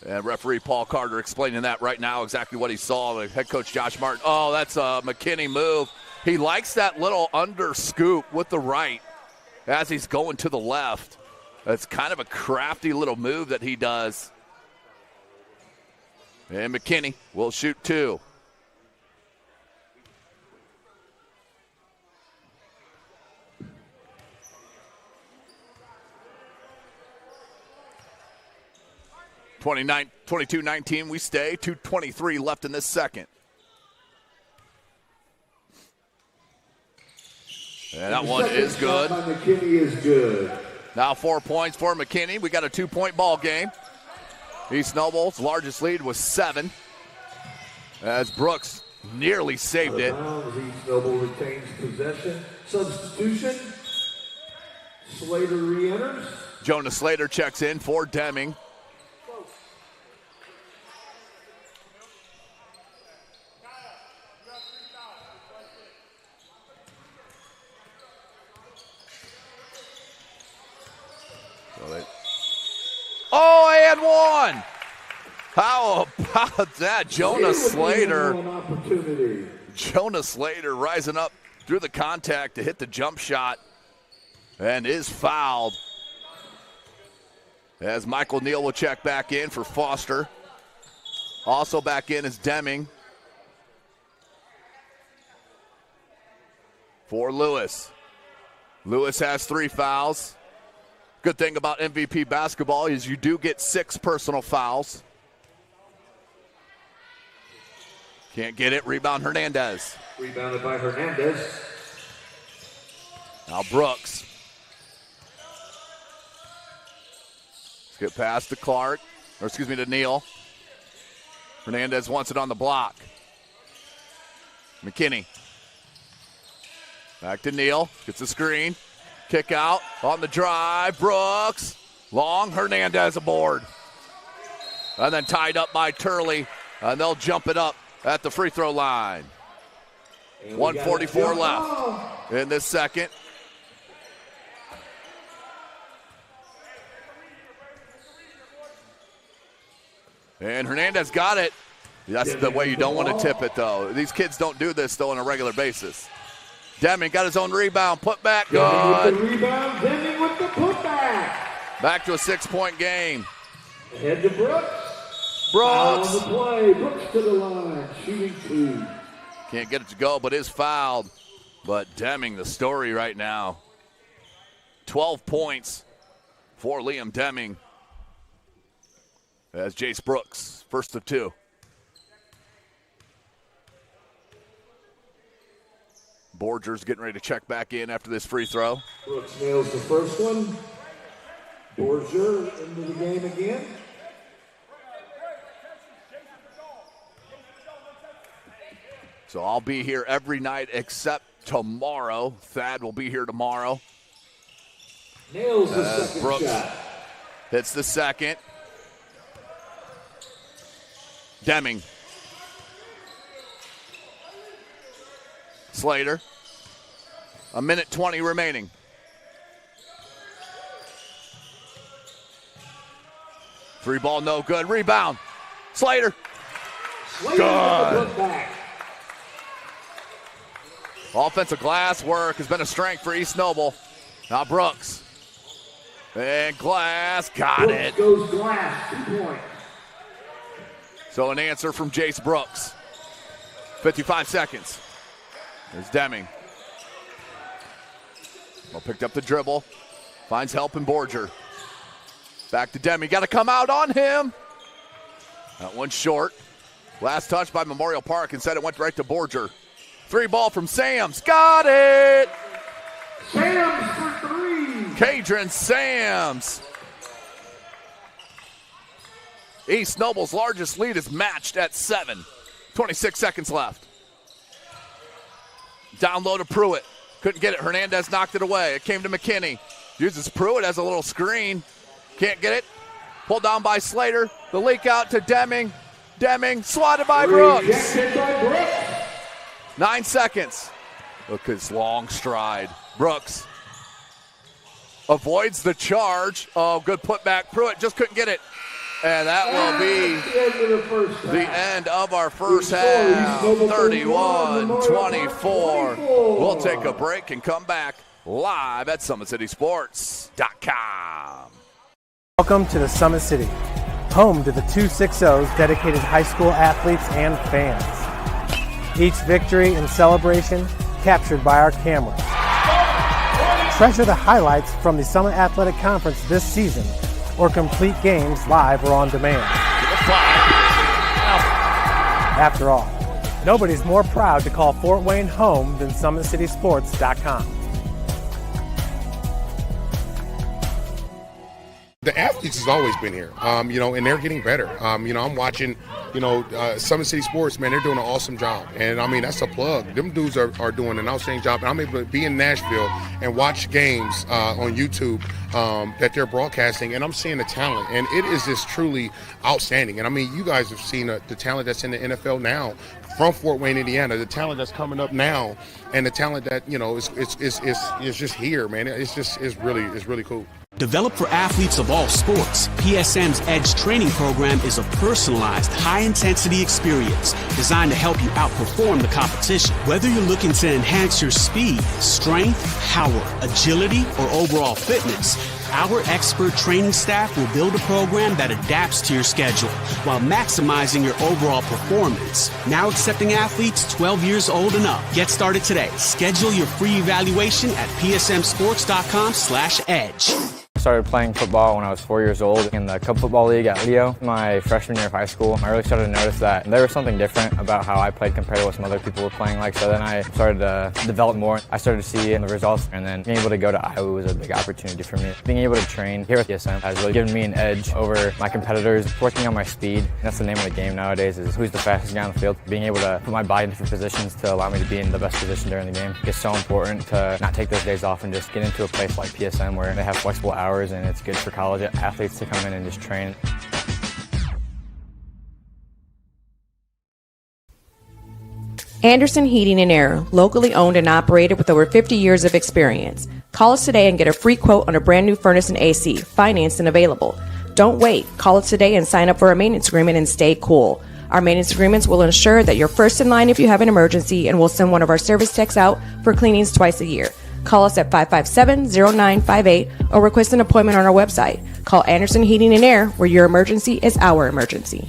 And referee Paul Carter explaining that right now, exactly what he saw. The head coach Josh Martin. Oh, that's a McKinney move. He likes that little under scoop with the right as he's going to the left. That's kind of a crafty little move that he does. And McKinney will shoot two. – 22-19, we stay. 2:23 left in this second. And that one is good. McKinney is good. Now 4 points for McKinney. We got a 2-point ball game. East Noble's largest lead was 7. As Brooks nearly saved it. East Noble retains possession. Substitution. Slater re-enters. Jonah Slater checks in for Deming. Oh, and one! How about that? Jonah Slater. Jonah Slater rising up through the contact to hit the jump shot and is fouled. As Michael Neal will check back in for Foster. Also back in is Deming. For Lewis. Lewis has 3 fouls. Good thing about MVP basketball is you do get 6 personal fouls. Can't get it. Rebound Hernandez. Rebounded by Hernandez. Now Brooks. Let's get past to Clark. Or excuse me, to Neal. Hernandez wants it on the block. McKinney. Back to Neal. Gets the screen. Kick out on the drive. Brooks. Long. Hernandez aboard. And then tied up by Turley. And they'll jump it up at the free throw line. 1:44 left in this second. And Hernandez got it. That's the way you don't want to tip it, though. These kids don't do this, though, on a regular basis. Deming got his own rebound. Put back. Good. Deming with the rebound. Deming with the putback. Back to a 6-point game. Ahead to Brooks. Brooks. On the play. Brooks to the line. Shooting 2. Can't get it to go, but is fouled. But Deming, the story right now. 12 points for Liam Deming. As Jace Brooks, first of 2. Borger's getting ready to check back in after this free throw. Brooks nails the first one. Borger into the game again. So I'll be here every night except tomorrow. Thad will be here tomorrow. Nails the second Brooks shot. hits the second. Deming. Slater. 1:20 remaining. Three ball, no good. Rebound. Slater. Good. Offensive glass work has been a strength for East Noble. Now Brooks. And Glass got it. Goes Glass, 2 points. So an answer from Jace Brooks. 55 seconds. There's Deming. Well, picked up the dribble. Finds help in Borger. Back to Deming. Got to come out on him. That one short. Last touch by Memorial Park. Instead, it went right to Borger. 3 ball from Sams. Got it! Sams for 3. Cadron Sams. East Noble's largest lead is matched at 7. 26 seconds left. Down low to Pruitt. Couldn't get it. Hernandez knocked it away. It came to McKinney. Uses Pruitt as a little screen. Can't get it. Pulled down by Slater. The leak out to Deming. Deming swatted by Brooks. 9 seconds. Look at his long stride. Brooks avoids the charge. Oh, good putback. Pruitt just couldn't get it. And that will be the end of our first half. 31-24. We'll take a break and come back live at SummitCitySports.com. Welcome to the Summit City, home to the 260's dedicated high school athletes and fans. Each victory and celebration captured by our cameras. Treasure the highlights from the Summit Athletic Conference this season, or complete games live or on demand. After all, nobody's more proud to call Fort Wayne home than SummitCitySports.com. The athletes has always been here, and they're getting better. I'm watching, Summit City Sports, man, they're doing an awesome job. And, that's a plug. Them dudes are doing an outstanding job. And I'm able to be in Nashville and watch games on YouTube that they're broadcasting, and I'm seeing the talent. And it is just truly outstanding. And, you guys have seen the talent that's in the NFL now from Fort Wayne, Indiana, the talent that's coming up now, and the talent that, is just here, man. It's really cool. Developed for athletes of all sports, PSM's Edge training program is a personalized, high-intensity experience designed to help you outperform the competition. Whether you're looking to enhance your speed, strength, power, agility, or overall fitness, our expert training staff will build a program that adapts to your schedule while maximizing your overall performance. Now accepting athletes 12 years old and up. Get started today. Schedule your free evaluation at psmsports.com/edge. I started playing football when I was 4 years old in the Cub Football League at Leo. My freshman year of high school, I really started to notice that there was something different about how I played compared to what some other people were playing like. So then I started to develop more. I started to see the results, and then being able to go to Iowa was a big opportunity for me. Being able to train here at PSM has really given me an edge over my competitors. Working on my speed, and that's the name of the game nowadays, is who's the fastest guy on the field. Being able to put my body in different positions to allow me to be in the best position during the game. It's so important to not take those days off and just get into a place like PSM where they have flexible hours, and it's good for college athletes to come in and just train. Anderson Heating and Air, locally owned and operated with over 50 years of experience. Call us today and get a free quote on a brand new furnace and AC, financed and available. Don't wait. Call us today and sign up for a maintenance agreement and stay cool. Our maintenance agreements will ensure that you're first in line if you have an emergency, and we'll send one of our service techs out for cleanings twice a year. Call us at 557-0958 or request an appointment on our website. Call Anderson Heating and Air, where your emergency is our emergency.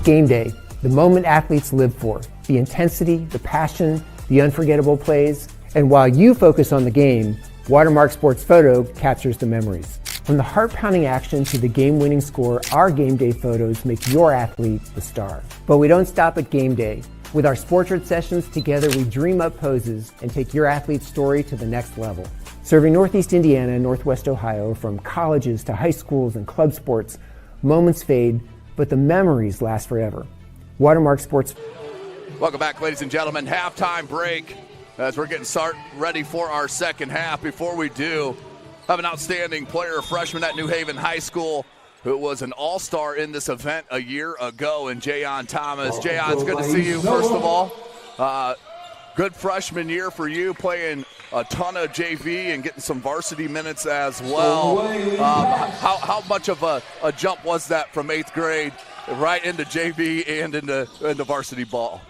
Game day, the moment athletes live for, the intensity, the passion, the unforgettable plays. And while you focus on the game, Watermark Sports Photo captures the memories. From the heart-pounding action to the game-winning score, our game day photos make your athlete the star. But we don't stop at game day. With our Sportrait sessions, together we dream up poses and take your athlete's story to the next level. Serving Northeast Indiana and Northwest Ohio, from colleges to high schools and club sports, moments fade, but the memories last forever. Watermark Sports. Welcome back, ladies and gentlemen. Halftime break as we're getting ready for our second half. Before we do, have an outstanding player, a freshman at New Haven High School, who was an all-star in this event a year ago, and Jayon Thomas. Jayon, it's good to see you, first of all. Good freshman year for you, playing a ton of JV and getting some varsity minutes as well. How much of a jump was that from 8th grade right into JV and into varsity ball?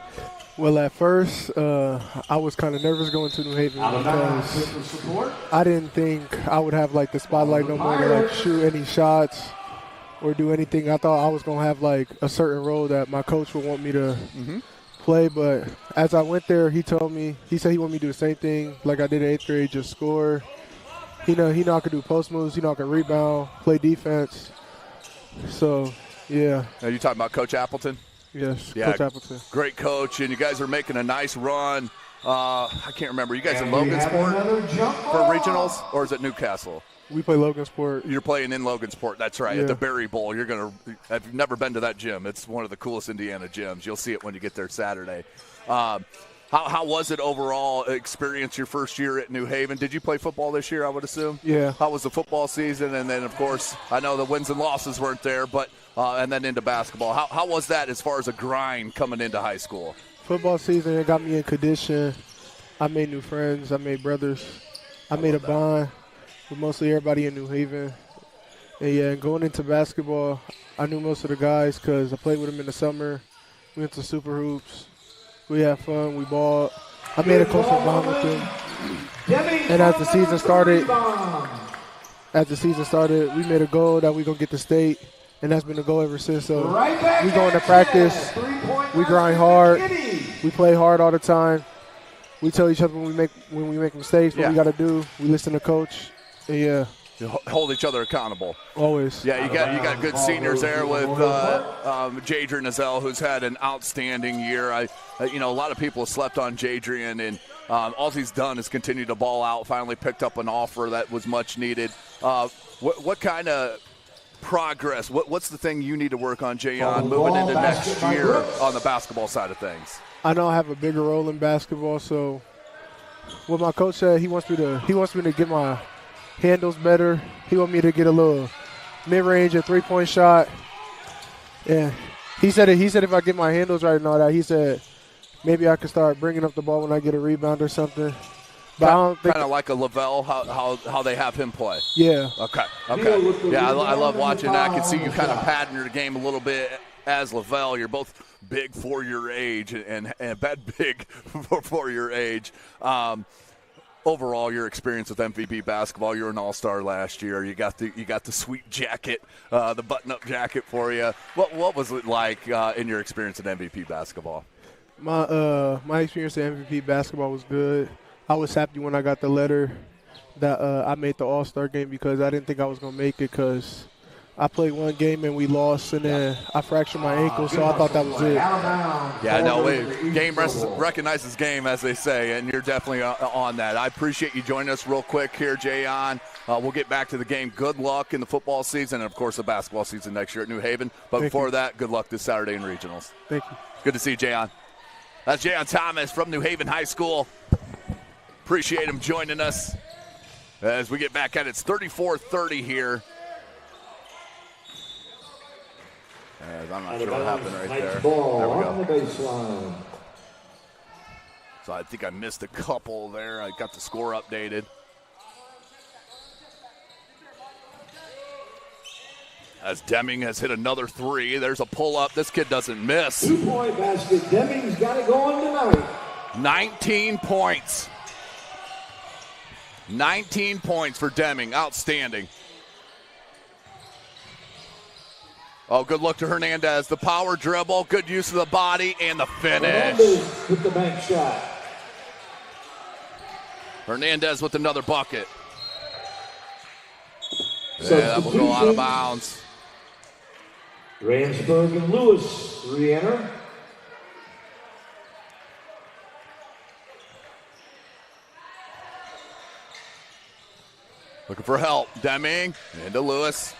Well, at first, I was kind of nervous going to New Haven because I didn't think I would have, like, the spotlight no more to, like, shoot any shots or do anything. I thought I was going to have, like, a certain role that my coach would want me to play. But as I went there, he said he wanted me to do the same thing like I did in 8th grade, just score. He know I could do post moves. He know I could rebound, play defense. So, yeah. Are you talking about Coach Appleton? Yes, yeah, Coach Appleton. Great coach, and you guys are making a nice run. I can't remember. You guys in Logansport for regionals, or is it Newcastle? We play Logansport. You're playing in Logansport. That's right, yeah. At the Berry Bowl. If you've never been to that gym, it's one of the coolest Indiana gyms. You'll see it when you get there Saturday. How was it overall experience your first year at New Haven? Did you play football this year, I would assume? Yeah. How was the football season? And then, of course, I know the wins and losses weren't there, but and then into basketball. How was that as far as a grind coming into high school? Football season, it got me in condition. I made new friends. I made brothers. I made a bond with mostly everybody in New Haven. And, yeah, going into basketball, I knew most of the guys because I played with them in the summer. We went to Super Hoops. We had fun. We balled. I made a closer bond with them. And as the season started, we made a goal that we're going to get to state. And that's been the goal ever since. So we go into practice. We grind hard. We play hard all the time. We tell each other when we make mistakes, what we got to do. We listen to coach. And, yeah. You hold each other accountable. Always. Yeah, you got good seniors there with Jadrian Azell, who's had an outstanding year. A lot of people have slept on Jadrian, and all he's done is continue to ball out. Finally picked up an offer that was much needed. What kind of progress? What's the thing you need to work on, Jayon, moving into next year on the basketball side of things? I know I have a bigger role in basketball, so what my coach said, he wants me to get my handles better. He want me to get a little mid-range and three-point shot. Yeah, he said if I get my handles right and all that, he said maybe I could start bringing up the ball when I get a rebound or something. But I don't think kind of like a Lavelle, how they have him play. Yeah. Okay. Yeah, I love watching that. I can see you kind of pattern your game a little bit as Lavelle. You're both big for your age and big for your age. Overall, your experience with MVP basketball, you're an all-star last year. You got the sweet jacket, the button-up jacket for you. What was it like in your experience at MVP basketball? My experience at MVP basketball was good. I was happy when I got the letter that I made the all-star game because I didn't think I was going to make it because I played one game and we lost, and then I fractured my ankle, so I thought that was it. Yeah, no, game recognizes game, as they say, and you're definitely on that. I appreciate you joining us real quick here, Jayon. We'll get back to the game. Good luck in the football season and, of course, the basketball season next year at New Haven. But before that, good luck this Saturday in regionals. Thank you. Good to see you, Jayon. That's Jayon Thomas from New Haven High School. Appreciate him joining us as we get back at it. It's 34-30 here. I'm not sure what happened right there. There we go. Baseline. So I think I missed a couple there. I got the score updated. As Deming has hit another three. There's a pull-up. This kid doesn't miss. 2-point basket. Deming's got it going tonight. 19 points. 19 points for Deming. Outstanding. Oh, good look to Hernandez. The power dribble, good use of the body, and the finish. Hernandez with the bank shot. Hernandez with another bucket. Yeah, that will go out of bounds. Ransburg and Lewis re-enter. Looking for help. Deming into Lewis.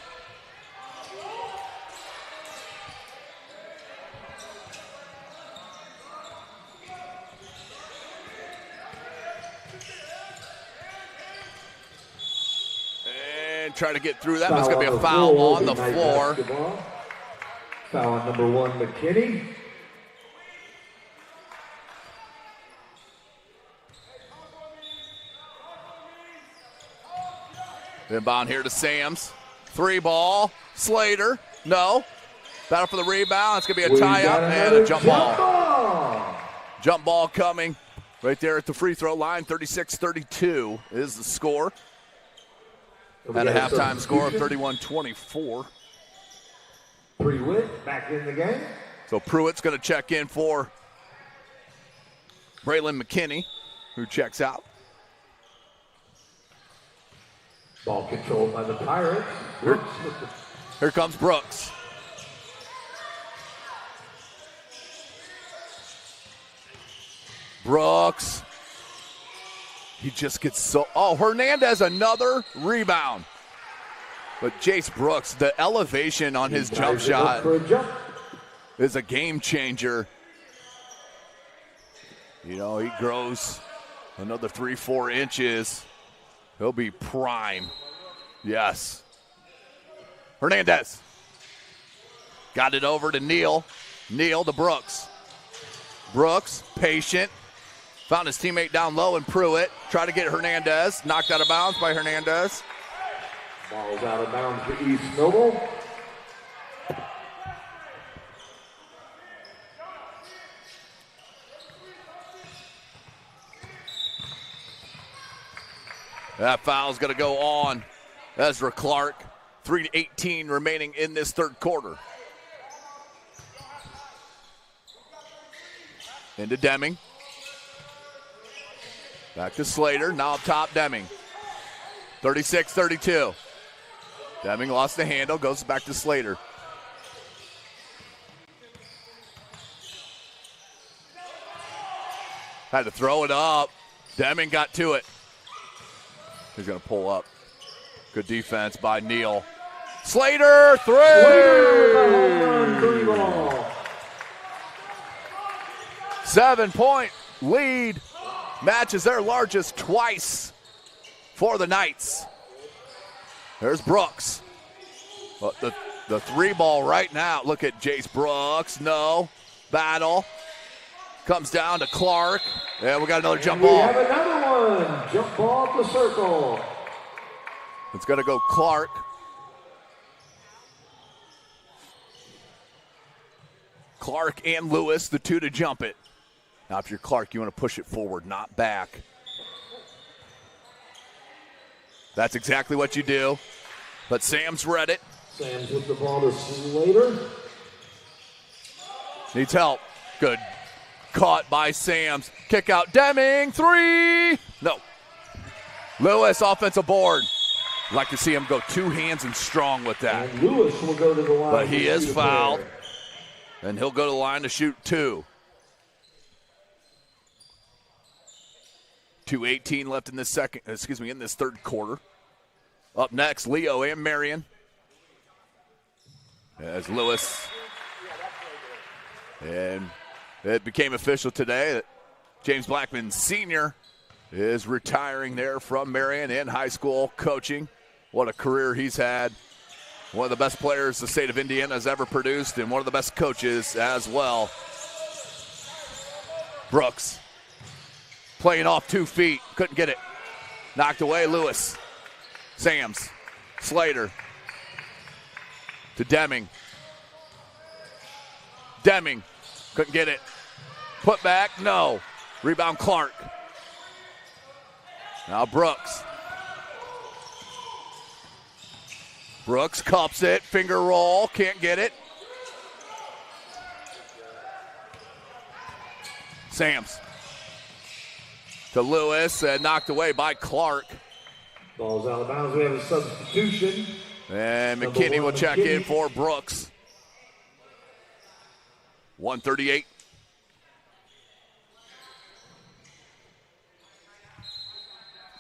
Deming trying to get through that. That's going to be a foul on the floor. Foul on number 1, McKinney. Inbound here to Sams. 3 ball. Slater. No. Battle for the rebound. It's going to be a tie-up and a jump ball. Jump ball coming right there at the free throw line. 36-32 is the score. At a halftime score of 31-24. Pruitt back in the game. So Pruitt's going to check in for Braylon McKinney, who checks out. Ball controlled by the Pirates. Here comes Brooks. Brooks. He just gets so... Oh, Hernandez, another rebound. But Jace Brooks, the elevation on his jump shot is a game changer. You know, he grows another 3-4 inches. He'll be prime. Yes. Hernandez. Got it over to Neal. Neal to Brooks. Brooks, patient. Found his teammate down low in Pruitt. Try to get Hernandez. Knocked out of bounds by Hernandez. Ball's out of bounds to East Noble. That foul's going to go on Ezra Clark. 3:18 remaining in this third quarter. Into Deming. Back to Slater. Now up top, Deming. 36-32. Deming lost the handle. Goes back to Slater. Had to throw it up. Deming got to it. He's going to pull up. Good defense by Neal. Slater, 3! Three ball. 7-point lead. Matches their largest twice for the Knights. There's Brooks. But the 3 ball right now. Look at Jace Brooks. No. Battle. Comes down to Clark. Yeah, we got another jump ball. We have another one. Jump ball up the circle. It's going to go Clark. Clark and Lewis, the two to jump it. Now, if you're Clark, you want to push it forward, not back. That's exactly what you do. But Sam's read it. Sam's with the ball to Slater. Needs help. Good. Caught by Sam's. Kick out. Deming. 3. No. Lewis, offensive board. Like to see him go 2 hands and strong with that. And Lewis will go to the line. But he is fouled. And he'll go to the line to shoot 2. 2:18 left in this in this third quarter. Up next, Leo and Marion. As Lewis. And it became official today that James Blackman Sr. is retiring there from Marion in high school coaching. What a career he's had. One of the best players the state of Indiana has ever produced, and one of the best coaches as well. Brooks playing off 2 feet. Couldn't get it. Knocked away, Lewis. Sams. Slater. To Deming. Deming. Couldn't get it. Put back, no. Rebound Clark. Now Brooks. Brooks cups it. Finger roll. Can't get it. Sams. To Lewis and knocked away by Clark. Ball's out of bounds. We have a substitution. And McKinney will check in for Brooks. 138.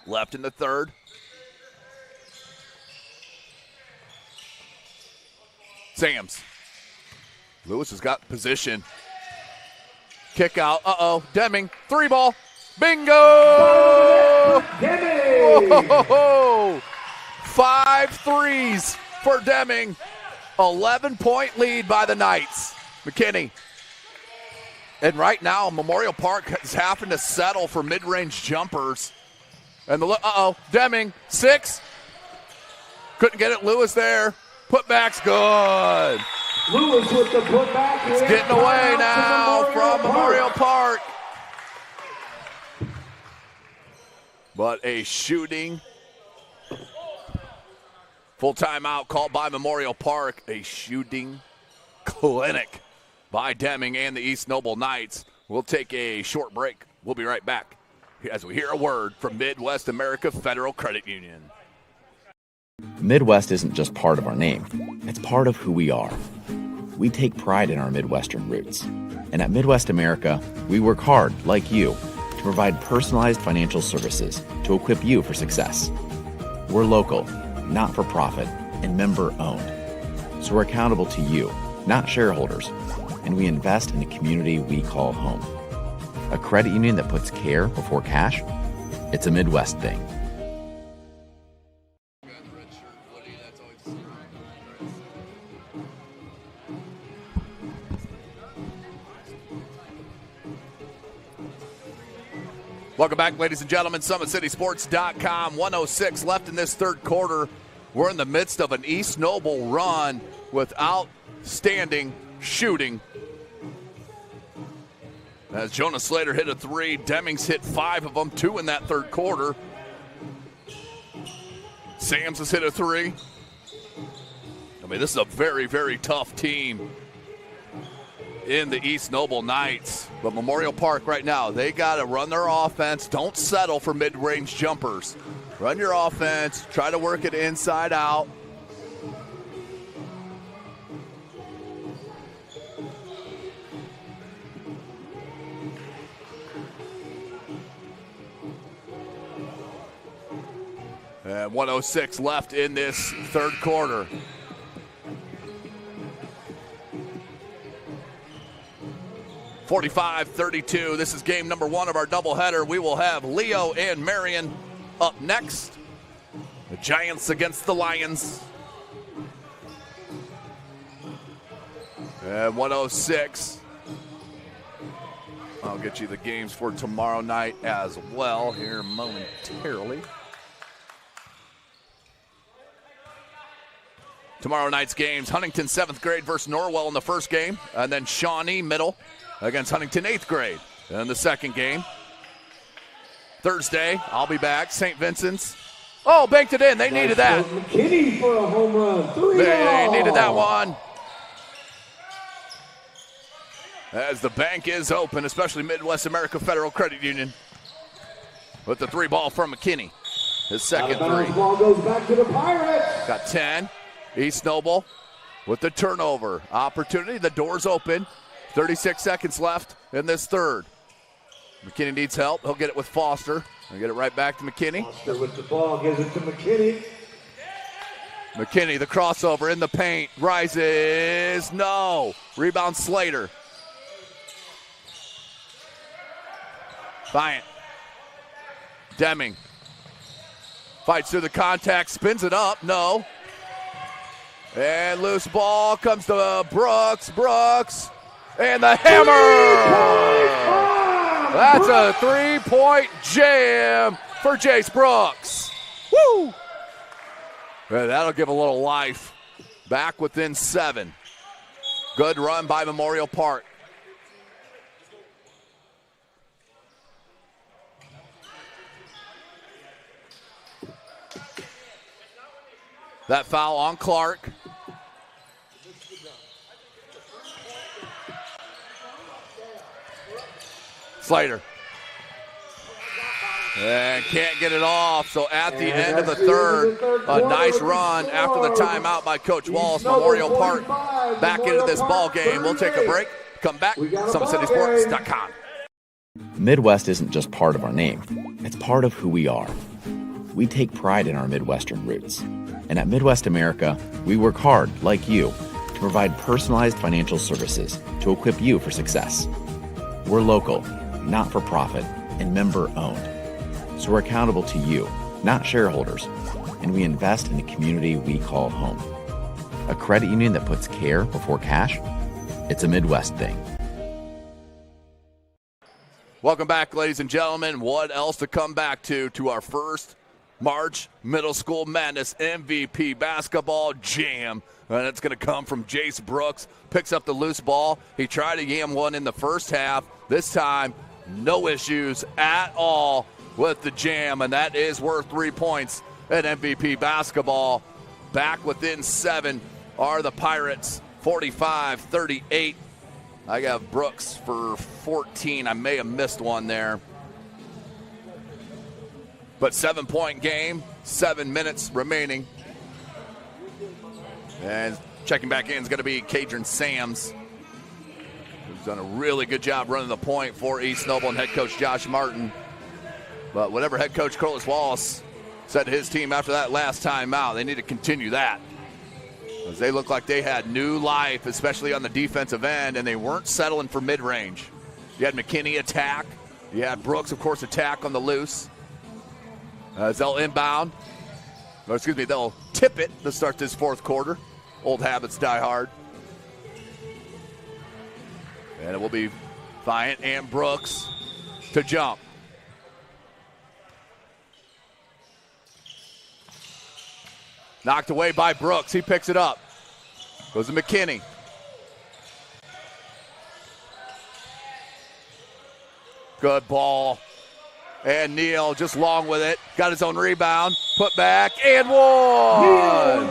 Left in the third. Sams. Lewis has got position. Kick out. Uh-oh. Deming. 3 ball. Bingo! Deming! Whoa! 5 threes for Deming. 11-point lead by the Knights. McKinney. And right now, Memorial Park is having to settle for mid-range jumpers. And Deming, 6. Couldn't get it. Lewis there. Putback's good. Lewis with the putback. It's getting away now from Memorial Park. But a shooting. Full timeout called by Memorial Park. A shooting clinic by Deming and the East Noble Knights. We'll take a short break. We'll be right back as we hear a word from Midwest America Federal Credit Union. Midwest isn't just part of our name, it's part of who we are. We take pride in our Midwestern roots. And at Midwest America, we work hard, like you, to provide personalized financial services to equip you for success. We're local, not for profit, and member owned. So we're accountable to you, not shareholders, and we invest in the community we call home. A credit union that puts care before cash? It's a Midwest thing. Welcome back, ladies and gentlemen. SummitCitySports.com. 1:06 left in this third quarter. We're in the midst of an East Noble run with outstanding shooting. As Jonas Slater hit a 3, Demings hit 5 of them, 2 in that third quarter. Sams has hit a 3. I mean, this is a very, very tough team in the East Noble Knights. But Memorial Park right now, they got to run their offense. Don't settle for mid-range jumpers. Run your offense. Try to work it inside out. And 1:06 left in this third quarter. (45-32). This is game number 1 of our doubleheader. We will have Leo and Marion up next. The Giants against the Lions. And 1:06. I'll get you the games for tomorrow night as well here momentarily. Tomorrow night's games, Huntington 7th grade versus Norwell in the first game, and then Shawnee Middle against Huntington 8th grade in the second game. Thursday, I'll be back, St. Vincent's. Oh, banked it in. They needed that. McKinney for a home run. 3 They needed that one. As the bank is open, especially Midwest America Federal Credit Union. With the 3 ball from McKinney. His second 3. Ball goes back to the Pirates. Got 10. East Noble with the turnover opportunity. The door's open. 36 seconds left in this third. McKinney needs help. He'll get it with Foster. He'll get it right back to McKinney. Foster with the ball, gives it to McKinney. McKinney, the crossover in the paint. Rises. No. Rebound Slater. Bryant. Deming. Fights through the contact. Spins it up. No. And loose ball comes to Brooks. Brooks. And the hammer. That's a 3-point jam for Jace Brooks. Woo! And that'll give a little life. Back within 7. Good run by Memorial Park. That foul on Clark. Slater. And can't get it off. So at the end of the third, a nice run after the timeout by Coach Wallace. Memorial Park back into this ball game. We'll take a break. Come back. SummitCitySports.com. Midwest isn't just part of our name. It's part of who we are. We take pride in our Midwestern roots. And at Midwest America, we work hard, like you, to provide personalized financial services to equip you for success. We're local, not for profit, and member owned. So we're accountable to you, not shareholders. and we invest in the community we call home. A credit union that puts care before cash? It's a Midwest thing. Welcome back, ladies and gentlemen. What else to come back to our first March Middle School Madness MVP basketball jam. And it's going to come from Jace Brooks. Picks up the loose ball. He tried to yam one in the first half. This time, no issues at all with the jam. And that is worth 3 points at MVP basketball. Back within 7 are the Pirates, 45-38. I got Brooks for 14. I may have missed one there. But 7-point game, 7 minutes remaining. And checking back in is going to be Cadron Sams, who's done a really good job running the point for East Noble and head coach Josh Martin. But whatever head coach Corliss Wallace said to his team after that last time out, they need to continue that. As they look like they had new life, especially on the defensive end, and they weren't settling for mid-range. You had McKinney attack. You had Brooks, of course, attack on the loose. As they'll inbound, or excuse me, they'll tip it to start this fourth quarter. Old habits die hard. And it will be Viant and Brooks to jump. Knocked away by Brooks. He picks it up. Goes to McKinney. Good ball. And Neal just long with it. Got his own rebound. Put back and one.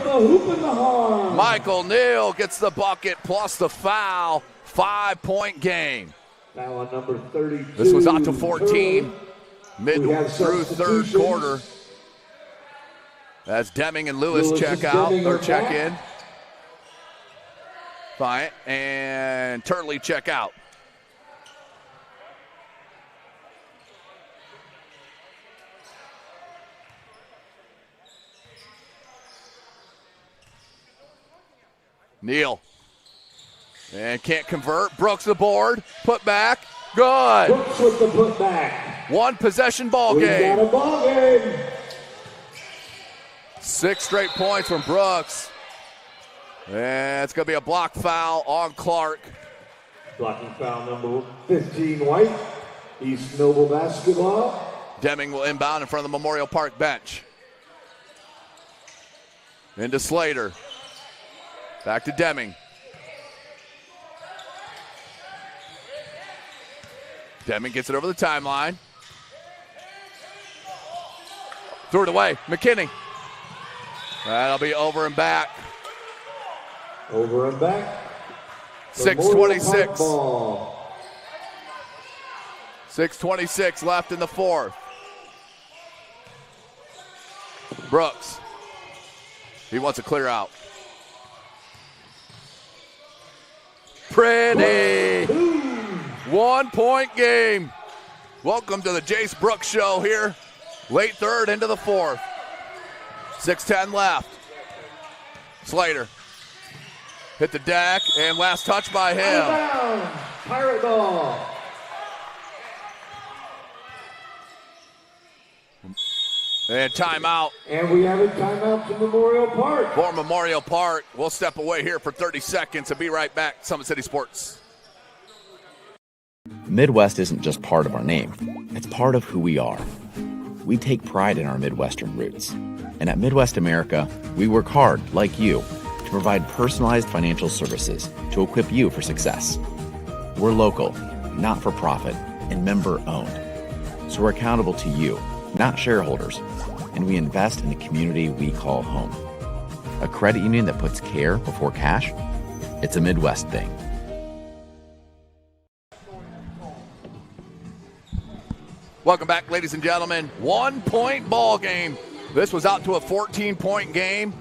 Michael Neal gets the bucket plus the foul. 5-point game. Foul on number 32. This was out to 14. Mid through third quarter. As Deming and Lewis check out or check in. Fine. And Turley check out. Neal. And can't convert. Brooks the board. Put back. Good. Brooks with the put back. One possession ball game. Got a ball game. 6 straight points from Brooks. And it's going to be a block foul on Clark. Blocking foul number 15, White. East Noble basketball. Deming will inbound in front of the Memorial Park bench. Into Slater. Back to Deming. Deming gets it over the timeline. Threw it away. McKinney. That'll be over and back. Over and back. 6:26. 6:26 left in the fourth. Brooks. He wants to clear out. Pretty. 1-point game. Welcome to the Jace Brooks Show here. Late third into the fourth. 6:10 left. Slater. Hit the deck, and last touch by him. Pirate ball. And timeout. And we have a timeout to Memorial Park. For Memorial Park. We'll step away here for 30 seconds and be right back. Summit City Sports. Midwest isn't just part of our name, it's part of who we are. We take pride in our Midwestern roots. And at Midwest America, we work hard, like you, to provide personalized financial services to equip you for success. We're local, not for profit, and member owned. So we're accountable to you, not shareholders, and we invest in the community we call home. A credit union that puts care before cash? It's a Midwest thing. Welcome back, ladies and gentlemen. 1-point ball game. This was out to a 14-point game.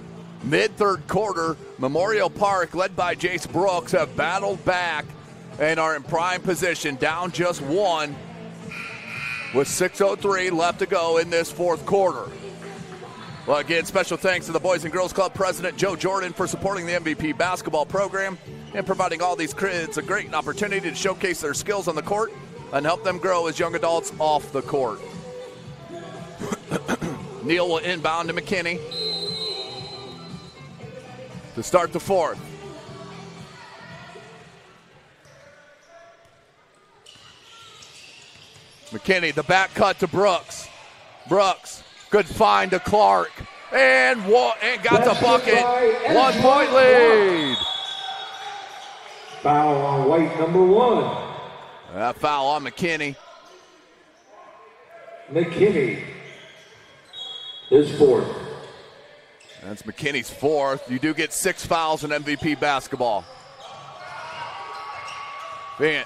Mid-third quarter, Memorial Park, led by Jace Brooks, have battled back and are in prime position, down just one with 6:03 left to go in this fourth quarter. Well, again, special thanks to the Boys and Girls Club President Joe Jordan for supporting the MVP basketball program and providing all these kids a great opportunity to showcase their skills on the court and help them grow as young adults off the court. Neal will inbound to McKinney. to start the fourth. McKinney, the back cut to Brooks. Brooks, good find to Clark. And got the bucket. 1 point lead. Foul on White, number 1. That foul on McKinney. McKinney, his fourth. That's McKinney's fourth. You do get 6 fouls in MVP basketball. Man,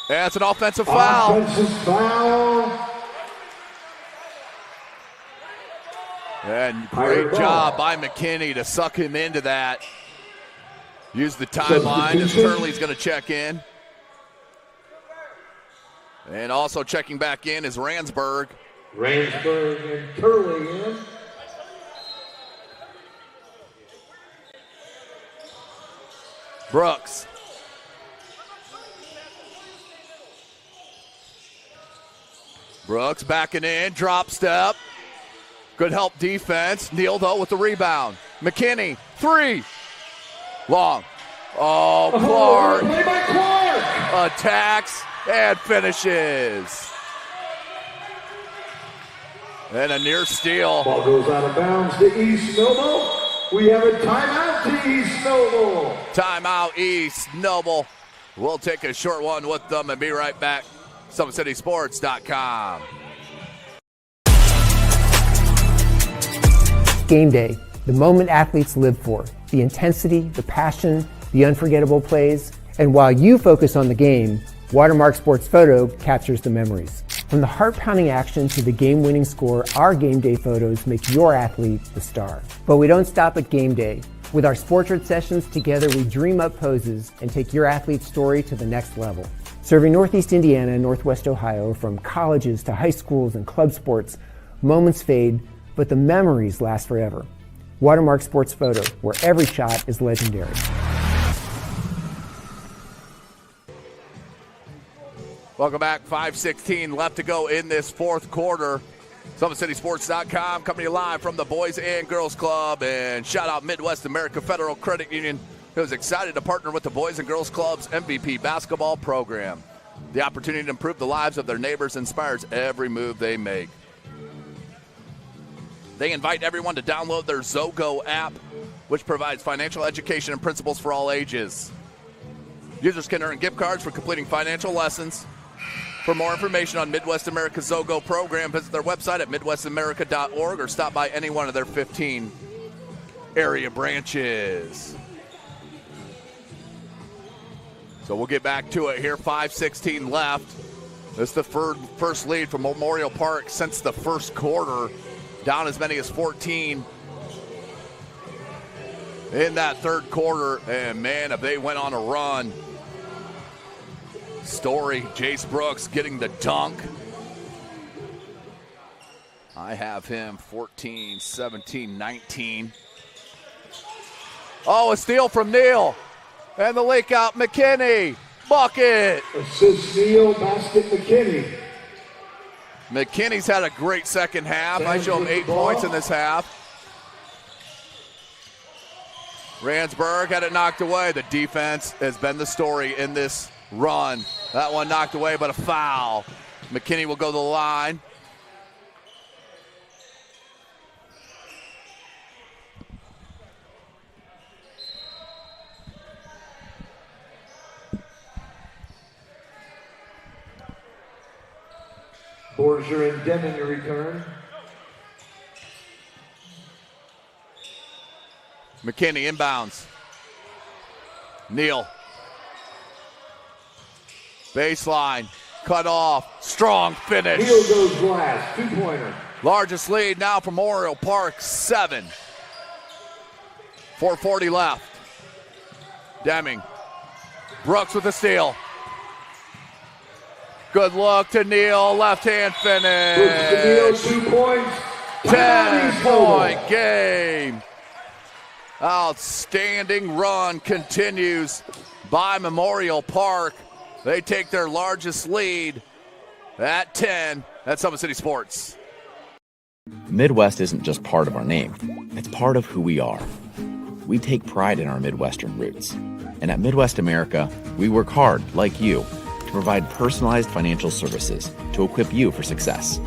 that's an offensive foul. Offensive foul. And great job by McKinney to suck him into that. Use the timeline as Turley's going to check in. And also checking back in is Ransburg. Ransburg and Turley in. Brooks. Brooks backing in, drop step. Good help defense. Neal, though, with the rebound. McKinney, 3. Long. Oh, Clark. Play by Clark. Attacks and finishes. And a near steal. Ball goes out of bounds to East Noble. We have a timeout to East Noble. Timeout East Noble. We'll take a short one with them and be right back. SummitCitySports.com. Game day, the moment athletes live for, the intensity, the passion, the unforgettable plays. And while you focus on the game, Watermark Sports Photo captures the memories. From the heart-pounding action to the game-winning score, our game day photos make your athlete the star. But we don't stop at game day. With our Sportrait sessions, together we dream up poses and take your athlete's story to the next level. Serving Northeast Indiana and Northwest Ohio, from colleges to high schools and club sports, moments fade, but the memories last forever. Watermark Sports Photo, where every shot is legendary. Welcome back. 5:16 left to go in this fourth quarter. SummitCitySports.com coming to you live from the Boys and Girls Club. And shout out Midwest America Federal Credit Union, who is excited to partner with the Boys and Girls Club's MVP basketball program. The opportunity to improve the lives of their neighbors inspires every move they make. They invite everyone to download their Zogo app, which provides financial education and principles for all ages. Users can earn gift cards for completing financial lessons. For more information on Midwest America's Zogo program, visit their website at midwestamerica.org or stop by any one of their 15 area branches. So we'll get back to it here. 5:16 left. This is the first lead for Memorial Park since the first quarter. Down as many as 14 in that third quarter. And, man, if they went on a run. Story, Jace Brooks getting the dunk. I have him 14, 17, 19. Oh, a steal from Neal. And the leak out, McKinney. Bucket. Assist Neal, basket McKinney. McKinney's had a great second half. I show him 8 points in this half. Ransburg had it knocked away. The defense has been the story in this run. That one knocked away, but a foul. McKinney will go to the line. Borger and Deming to return. McKinney inbounds. Neal. Baseline. Cut off. Strong finish. Neal goes glass. 2-pointer. Largest lead now for Memorial Park, 7. 4:40 left. Deming. Brooks with the steal. Good look to Neal. Left-hand finish. Brooks to Neal, 2 points. 10-point game. Outstanding run continues by Memorial Park. They take their largest lead at 10 at Summit City Sports. Midwest isn't just part of our name, it's part of who we are. We take pride in our Midwestern roots. And at Midwest America, we work hard, like you, to provide personalized financial services to equip you for success.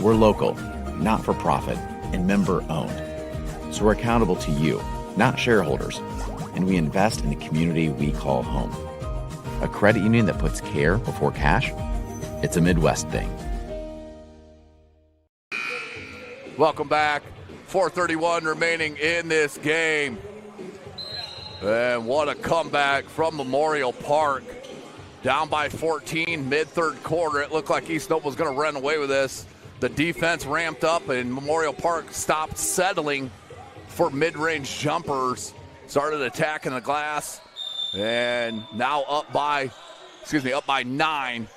We're local, not for profit, and member owned. So we're accountable to you, not shareholders, and we invest in the community we call home. A credit union that puts care before cash? It's a Midwest thing. Welcome back. 4:31 remaining in this game. And what a comeback from Memorial Park. Down by 14, mid-third quarter. It looked like East Noble was going to run away with this. The defense ramped up, and Memorial Park stopped settling for mid-range jumpers. Started attacking the glass, and now up by 9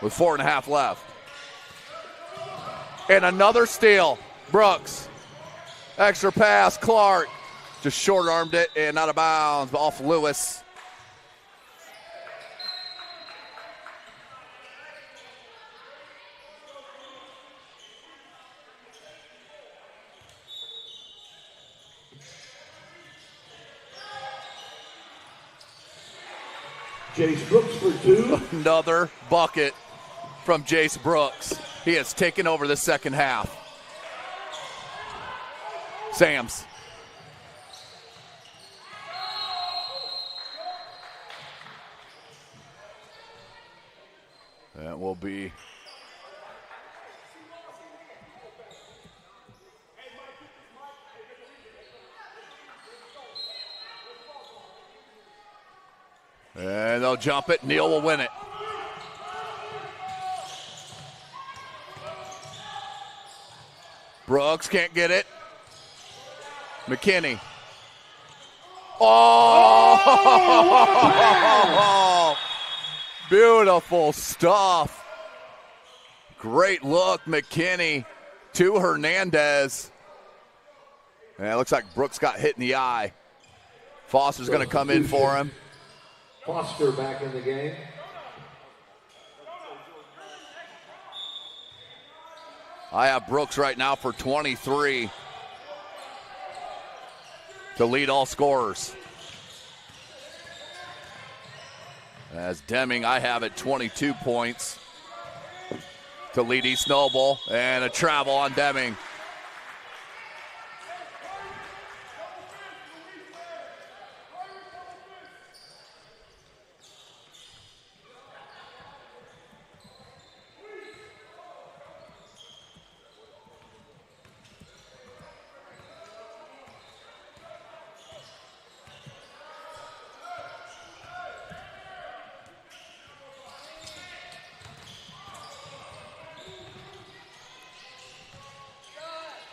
with 4.5 left. And another steal. Brooks. Extra pass. Clark just short-armed it and out of bounds off Lewis. Jace Brooks for 2. Another bucket from Jace Brooks. He has taken over the second half. Sams. That will be and they'll jump it. Neal will win it. Brooks can't get it. McKinney. Oh! Beautiful stuff. Great look, McKinney to Hernandez. And it looks like Brooks got hit in the eye. Foster's going to come in for him. Foster back in the game. I have Brooks right now for 23 to lead all scorers. As Deming, I have it 22 points to lead East Noble, and a travel on Deming.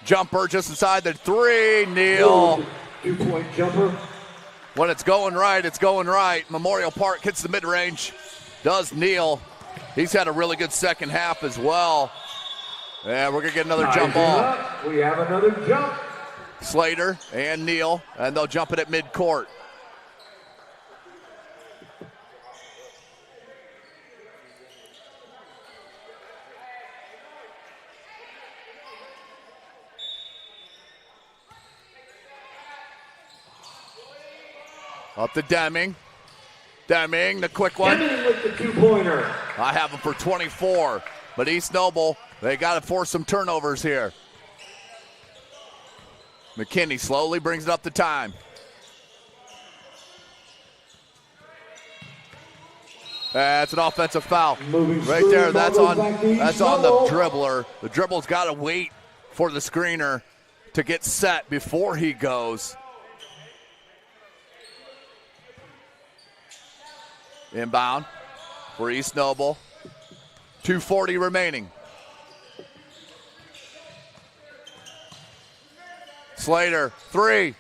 Jumper just inside the 3. Neal. 2-point jumper. When it's going right, it's going right. Memorial Park hits the mid-range. Does Neal. He's had a really good second half as well. And we're going to get another jump ball. We have another jump. Slater and Neal, and they'll jump it at midcourt. Up to Deming. Deming, the quick one. Deming with the 2-pointer. I have him for 24. But East Noble, they got to force some turnovers here. McKinney slowly brings it up to time. That's an offensive foul. Right there, that's on the dribbler. The dribbler's got to wait for the screener to get set before he goes. Inbound for East Noble. 2:40 remaining. Slater, 3.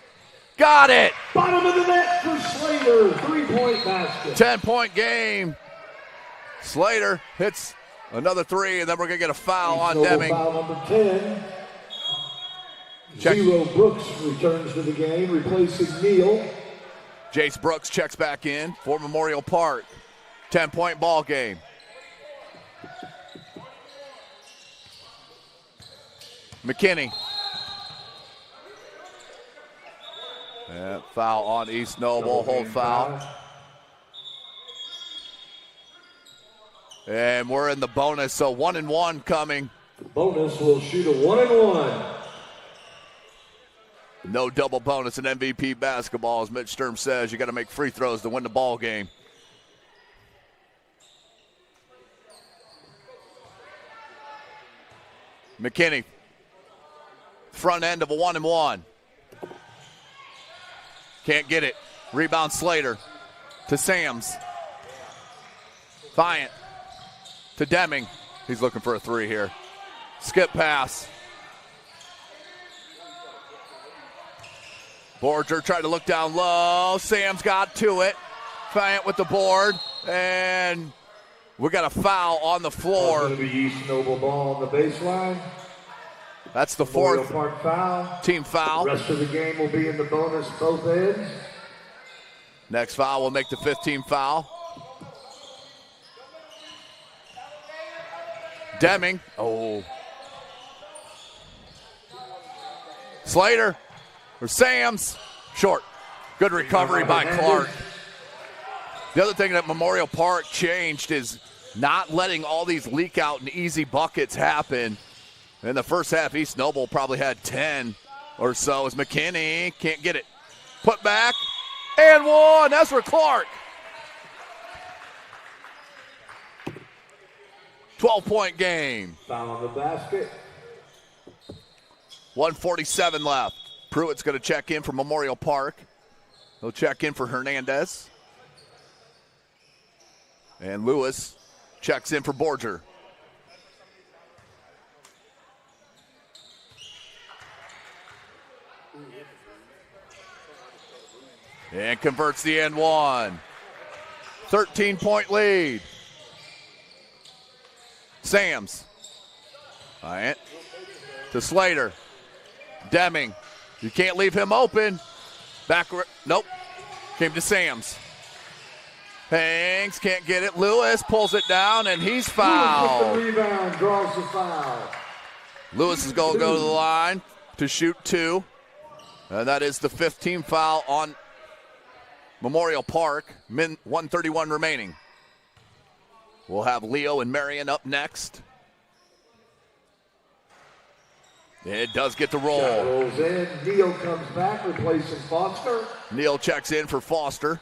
Got it! Bottom of the net for Slater. 3-point basket. 10-point game. Slater hits another 3, and then we're going to get a foul on Deming. Foul number 10. Check. Zero Brooks returns to the game, replacing Neal. Jace Brooks checks back in for Memorial Park. 10-point ball game. McKinney. Foul on East Noble, hold foul. And we're in the bonus, so 1-1 coming. The bonus will shoot a 1-1. No double bonus in MVP basketball, as Mitch Sturm says. You got to make free throws to win the ball game. McKinney, front end of a 1-1. Can't get it. Rebound Slater to Sams. Viant to Deming. He's looking for a three here. Skip pass. Borger tried to look down low. Sam's got to it. Viant with the board. And we got a foul on the floor. That's going to be East Noble ball on the baseline. That's the Memorial fourth Park foul. team foul. The rest of the game will be in the bonus both ends. Next foul will make the fifth team foul. Deming. Oh. Slater. Or Sams. Short. Good recovery by Clark. The other thing that Memorial Park changed is not letting all these leak out and easy buckets happen. In the first half, East Noble probably had 10 or so as McKinney can't get it. Put back and one. That's for Clark. 12-point game. Foul on the basket. 1:47 left. Pruitt's going to check in for Memorial Park. He'll check in for Hernandez. And Lewis checks in for Borger. And converts the end one. 13-point lead. Sams. Bryant to Slater. Deming. You can't leave him open. Nope. Came to Sams. Hangs, can't get it. Lewis pulls it down, and he's fouled. Lewis with the rebound, draws the foul. Lewis is going to go to the line to shoot two. And that is the fifth team foul on Memorial Park. 1:31 remaining. We'll have Leo and Marion up next. It does get the roll. Shot rolls in. Neal comes back, replacing Foster. Neal checks in for Foster.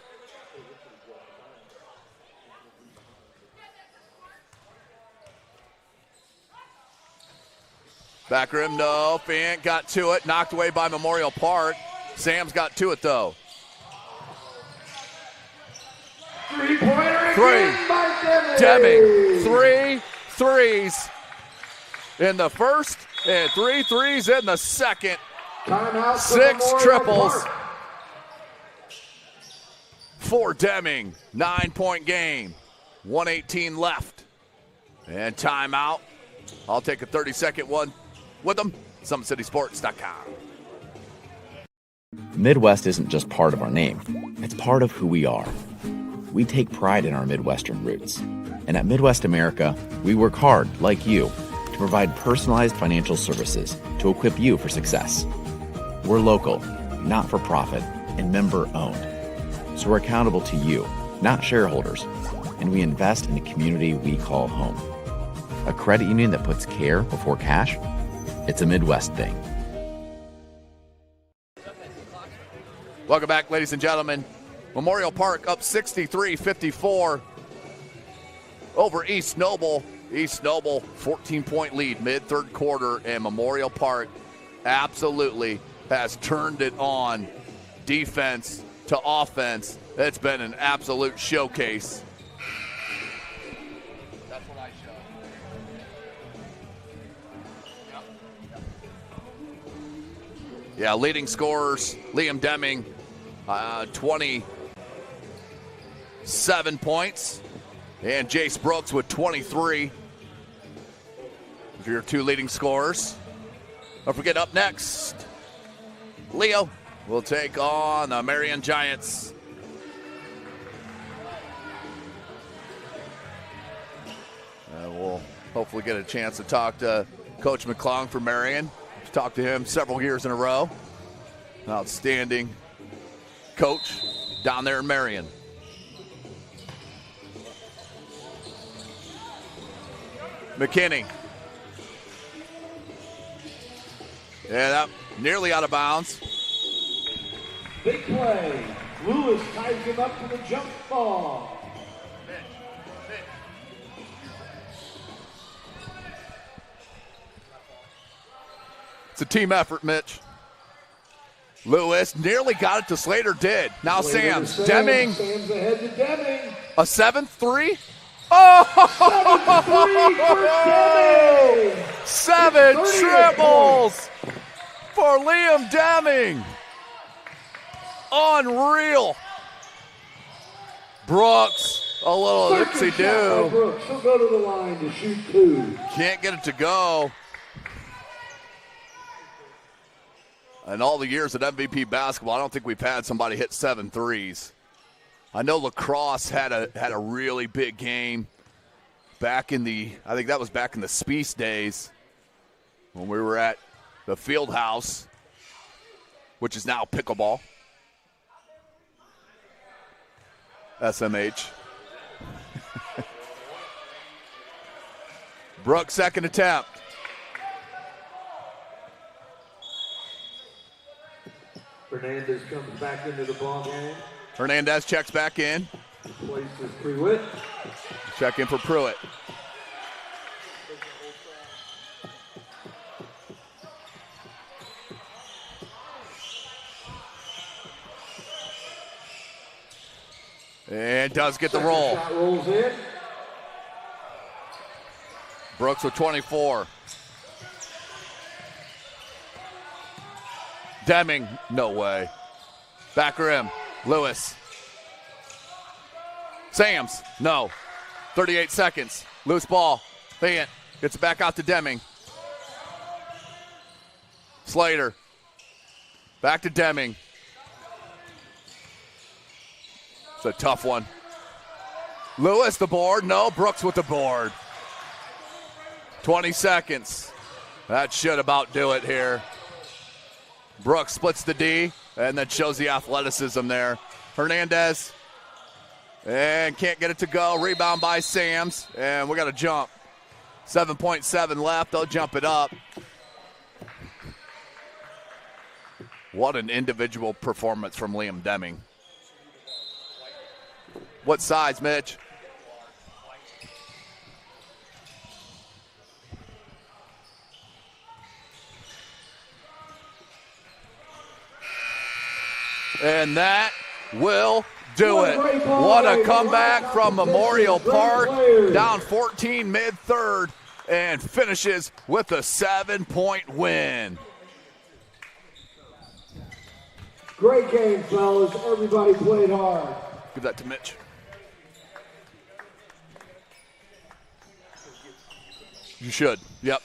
Back rim, no. Fant got to it. Knocked away by Memorial Park. Sam's got to it, though. Three-pointer Three. again by Deming. 3 threes in the first and 3 threes in the second. Timeout. 6 triples for Deming. 9-point game. 1:18 left. And timeout. I'll take a 30-second one with them. SummitCitySports.com. Midwest isn't just part of our name, it's part of who we are. We take pride in our Midwestern roots. And at Midwest America, we work hard, like you, to provide personalized financial services to equip you for success. We're local, not for profit, and member owned. So we're accountable to you, not shareholders. And we invest in the community we call home. A credit union that puts care before cash? It's a Midwest thing. Welcome back, ladies and gentlemen. Memorial Park up 63-54 over East Noble. East Noble, 14-point lead mid-third quarter, and Memorial Park absolutely has turned it on defense to offense. It's been an absolute showcase. That's what I show. Yeah, leading scorers, Liam Deming, 27 points. And Jace Brooks with 23. Those are your two leading scorers. Don't forget, up next, Leo will take on the Marion Giants. We'll hopefully get a chance to talk to Coach McClung for Marion. Talked to him several years in a row. Outstanding coach down there in Marion. McKinney. Yeah, that nearly out of bounds. Big play. Lewis ties him up to the jump ball. It's a team effort, Mitch. Lewis nearly got it to Slater, did. Now Sam's. Deming. Sam's ahead to Deming. A 7-3? Oh! 7-3 for Deming. 7 triples for Liam Deming. Unreal. Brooks, a little oopsie-doo. Brooks, he'll go to the line to shoot 2. Can't get it to go. In all the years at MVP basketball, I don't think we've had somebody hit 7 threes. I know lacrosse had a really big game back in the, I think that was back in the Spiece days when we were at the field house, which is now pickleball. SMH. Brooks, second attempt. Hernandez comes back into the ball game. Hernandez checks back in. Places Pruitt. Check in for Pruitt. And does get the roll. Shot rolls in. Brooks with 24. Deming, no way. Back rim, Lewis. Sams, no. 38 seconds. Loose ball. Fant gets it back out to Deming. Slater. Back to Deming. It's a tough one. Lewis, the board. No, Brooks with the board. 20 seconds. That should about do it here. Brooks splits the D and then shows the athleticism there. Hernandez. And can't get it to go. Rebound by Sams. And we got a jump. 7.7 left. They'll jump it up. What an individual performance from Liam Deming. What size, Mitch? And that will do it. What a comeback from Memorial Park. Down 14 mid-third and finishes with a 7-point win. Great game, fellas. Everybody played hard. Give that to Mitch. You should. Yep.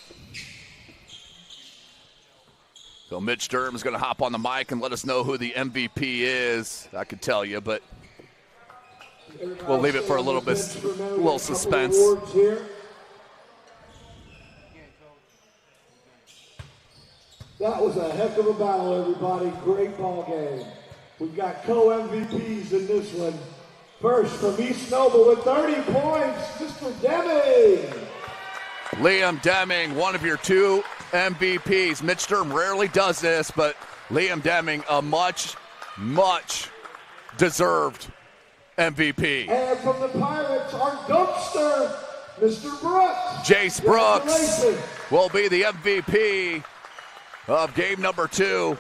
So Mitch Sturm is going to hop on the mic and let us know who the MVP is. I could tell you, but we'll leave it for a little bit, a little suspense. That was a heck of a battle, everybody. Great ball game. We've got co-MVPs in this one. First, from East Noble with 30 points, Mr. Deming. Liam Deming, one of your two MVPs. Mitch Sturm rarely does this, but Liam Deming, a much, much deserved MVP. And from the Pirates, our dumpster, Mr. Brooks. Jace Brooks will be the MVP of game number 2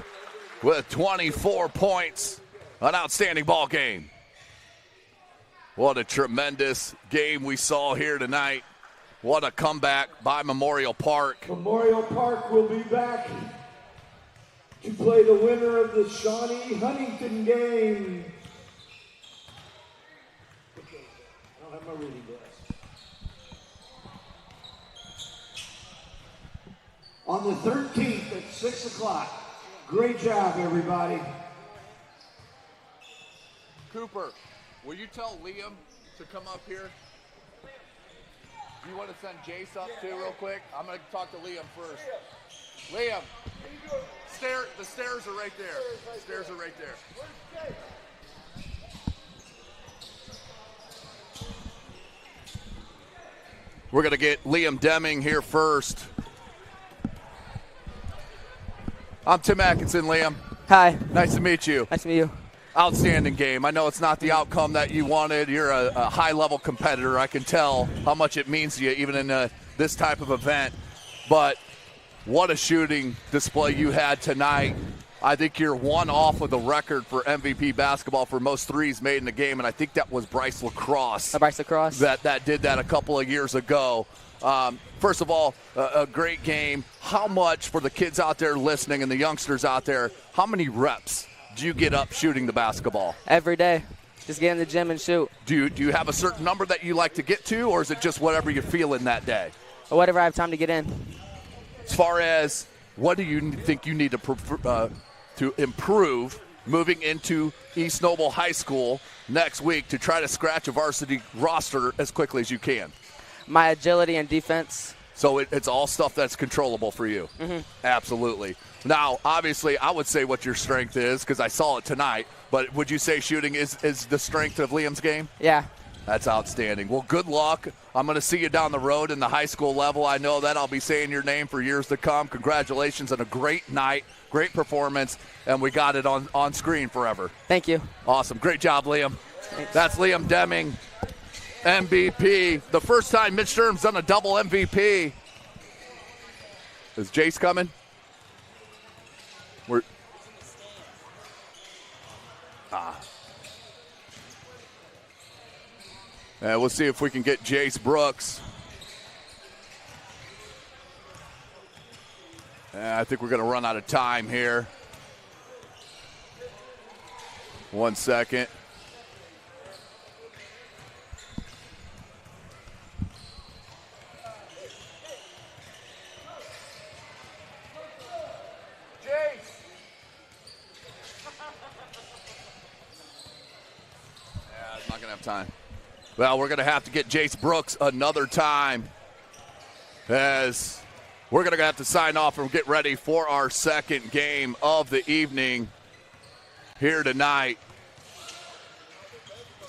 with 24 points. An outstanding ball game. What a tremendous game we saw here tonight. What a comeback by Memorial Park. Memorial Park will be back to play the winner of the Shawnee Huntington game. I don't have my reading glass. On the 13th at 6 o'clock. Great job, everybody. Cooper, will you tell Liam to come up here? You want to send Jace up too real quick? I'm going to talk to Liam first. Liam, the stairs are right there. Stairs are right there. We're going to get Liam Deming here first. I'm Tim Atkinson, Liam. Hi. Nice to meet you. Nice to meet you. Outstanding game. I know it's not the outcome that you wanted. You're a high-level competitor. I can tell how much it means to you, even in this type of event. But what a shooting display you had tonight. I think you're one off of the record for MVP basketball for most threes made in the game, and I think that was Bryce Lacrosse. Bryce Lacrosse? That did that a couple of years ago. First of all, a great game. How much, for the kids out there listening and the youngsters out there, how many reps do you get up shooting the basketball? Every day. Just get in the gym and shoot. Do you have a certain number that you like to get to, or is it just whatever you're feeling that day? Or whatever I have time to get in. As far as what do you think you need to improve moving into East Noble High School next week to try to scratch a varsity roster as quickly as you can? My agility and defense. So it's all stuff that's controllable for you. Mm-hmm. Absolutely. Now, obviously, I would say what your strength is because I saw it tonight, but would you say shooting is the strength of Liam's game? Yeah. That's outstanding. Well, good luck. I'm going to see you down the road in the high school level. I know that. I'll be saying your name for years to come. Congratulations on a great night, great performance, and we got it on screen forever. Thank you. Awesome. Great job, Liam. Thanks. That's Liam Deming, MVP. The first time Mitch Sturm's done a double MVP. Is Jace coming? We'll see if we can get Jace Brooks. I think we're going to run out of time here. 1 second. I'm not going to have time. Well, we're going to have to get Jace Brooks another time as we're going to have to sign off and get ready for our second game of the evening here tonight.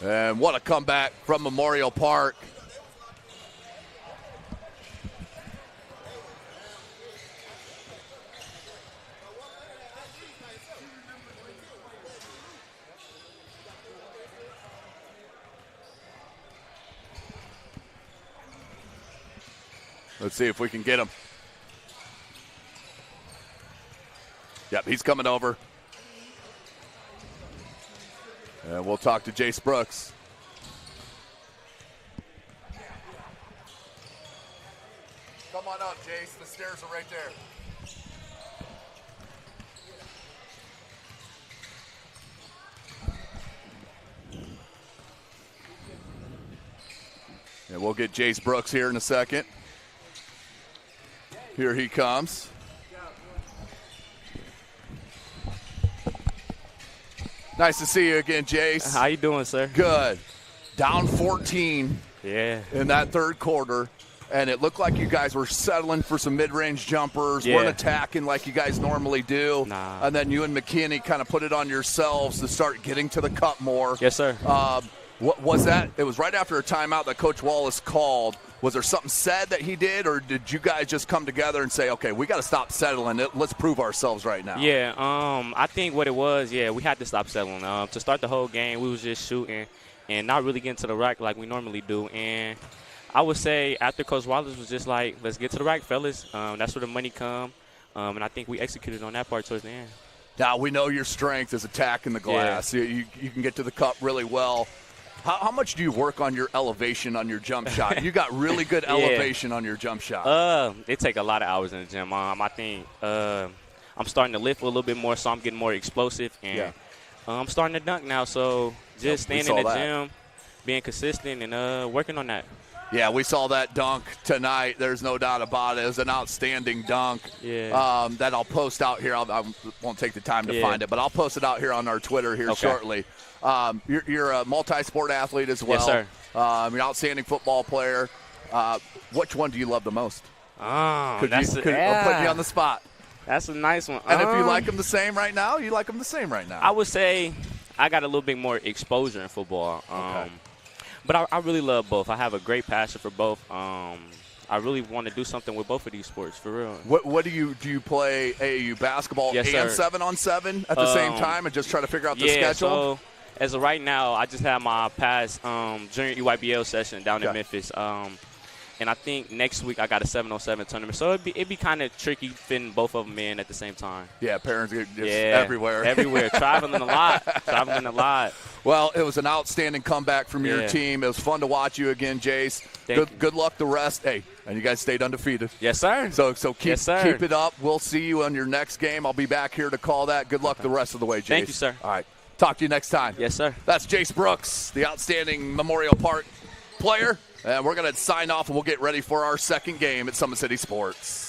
And what a comeback from Memorial Park. Let's see if we can get him. Yep, he's coming over. And we'll talk to Jace Brooks. Come on up, Jace. The stairs are right there. And we'll get Jace Brooks here in a second. Here he comes. Nice to see you again, Jace. How you doing, sir? Good. Down 14 in that third quarter, and it looked like you guys were settling for some mid-range jumpers, weren't attacking like you guys normally do. Nah. And then you and McKinney kind of put it on yourselves to start getting to the cup more. Yes, sir. What was that? It was right after a timeout that Coach Wallace called. Was there something said that he did, or did you guys just come together and say, okay, we got to stop settling. Let's prove ourselves right now? Yeah, I think what it was, we had to stop settling. To start the whole game, we was just shooting and not really getting to the rack like we normally do. And I would say after Coach Wallace was just like, let's get to the rack, fellas. That's where the money come. And I think we executed on that part towards the end. Now, we know your strength is attacking the glass. Yeah. You can get to the cup really well. How much do you work on your elevation on your jump shot? You got really good elevation on your jump shot. It take a lot of hours in the gym. I think I'm starting to lift a little bit more, so I'm getting more explosive. And I'm starting to dunk now, so just staying in the gym, being consistent, and working on that. Yeah, we saw that dunk tonight. There's no doubt about it. It was an outstanding dunk that I'll post out here. I won't take the time to find it, but I'll post it out here on our Twitter here shortly. You're a multi-sport athlete as well. Yes, sir. You're an outstanding football player. Which one do you love the most? I'm putting you on the spot. That's a nice one. And if you like them the same right now, you like them the same right now. I would say I got a little bit more exposure in football. Okay. But I really love both. I have a great passion for both. I really want to do something with both of these sports, for real. What do you play AAU basketball Yes, and sir. 7-on-7 at the same time and just try to figure out the schedule? So as of right now, I just had my past junior EYBL session down in Memphis. And I think next week I got a 7-on-7 tournament. So it'd be kind of tricky fitting both of them in at the same time. Yeah, parents are just everywhere. Everywhere. Traveling a lot. Well, it was an outstanding comeback from your team. It was fun to watch you again, Jace. Good luck the rest. Hey, and you guys stayed undefeated. Yes, sir. So keep it up. We'll see you on your next game. I'll be back here to call that. Good luck the rest of the way, Jace. Thank you, sir. All right. Talk to you next time. Yes, sir. That's Jace Brooks, the outstanding Memorial Park player. And we're going to sign off, and we'll get ready for our second game at Summit City Sports.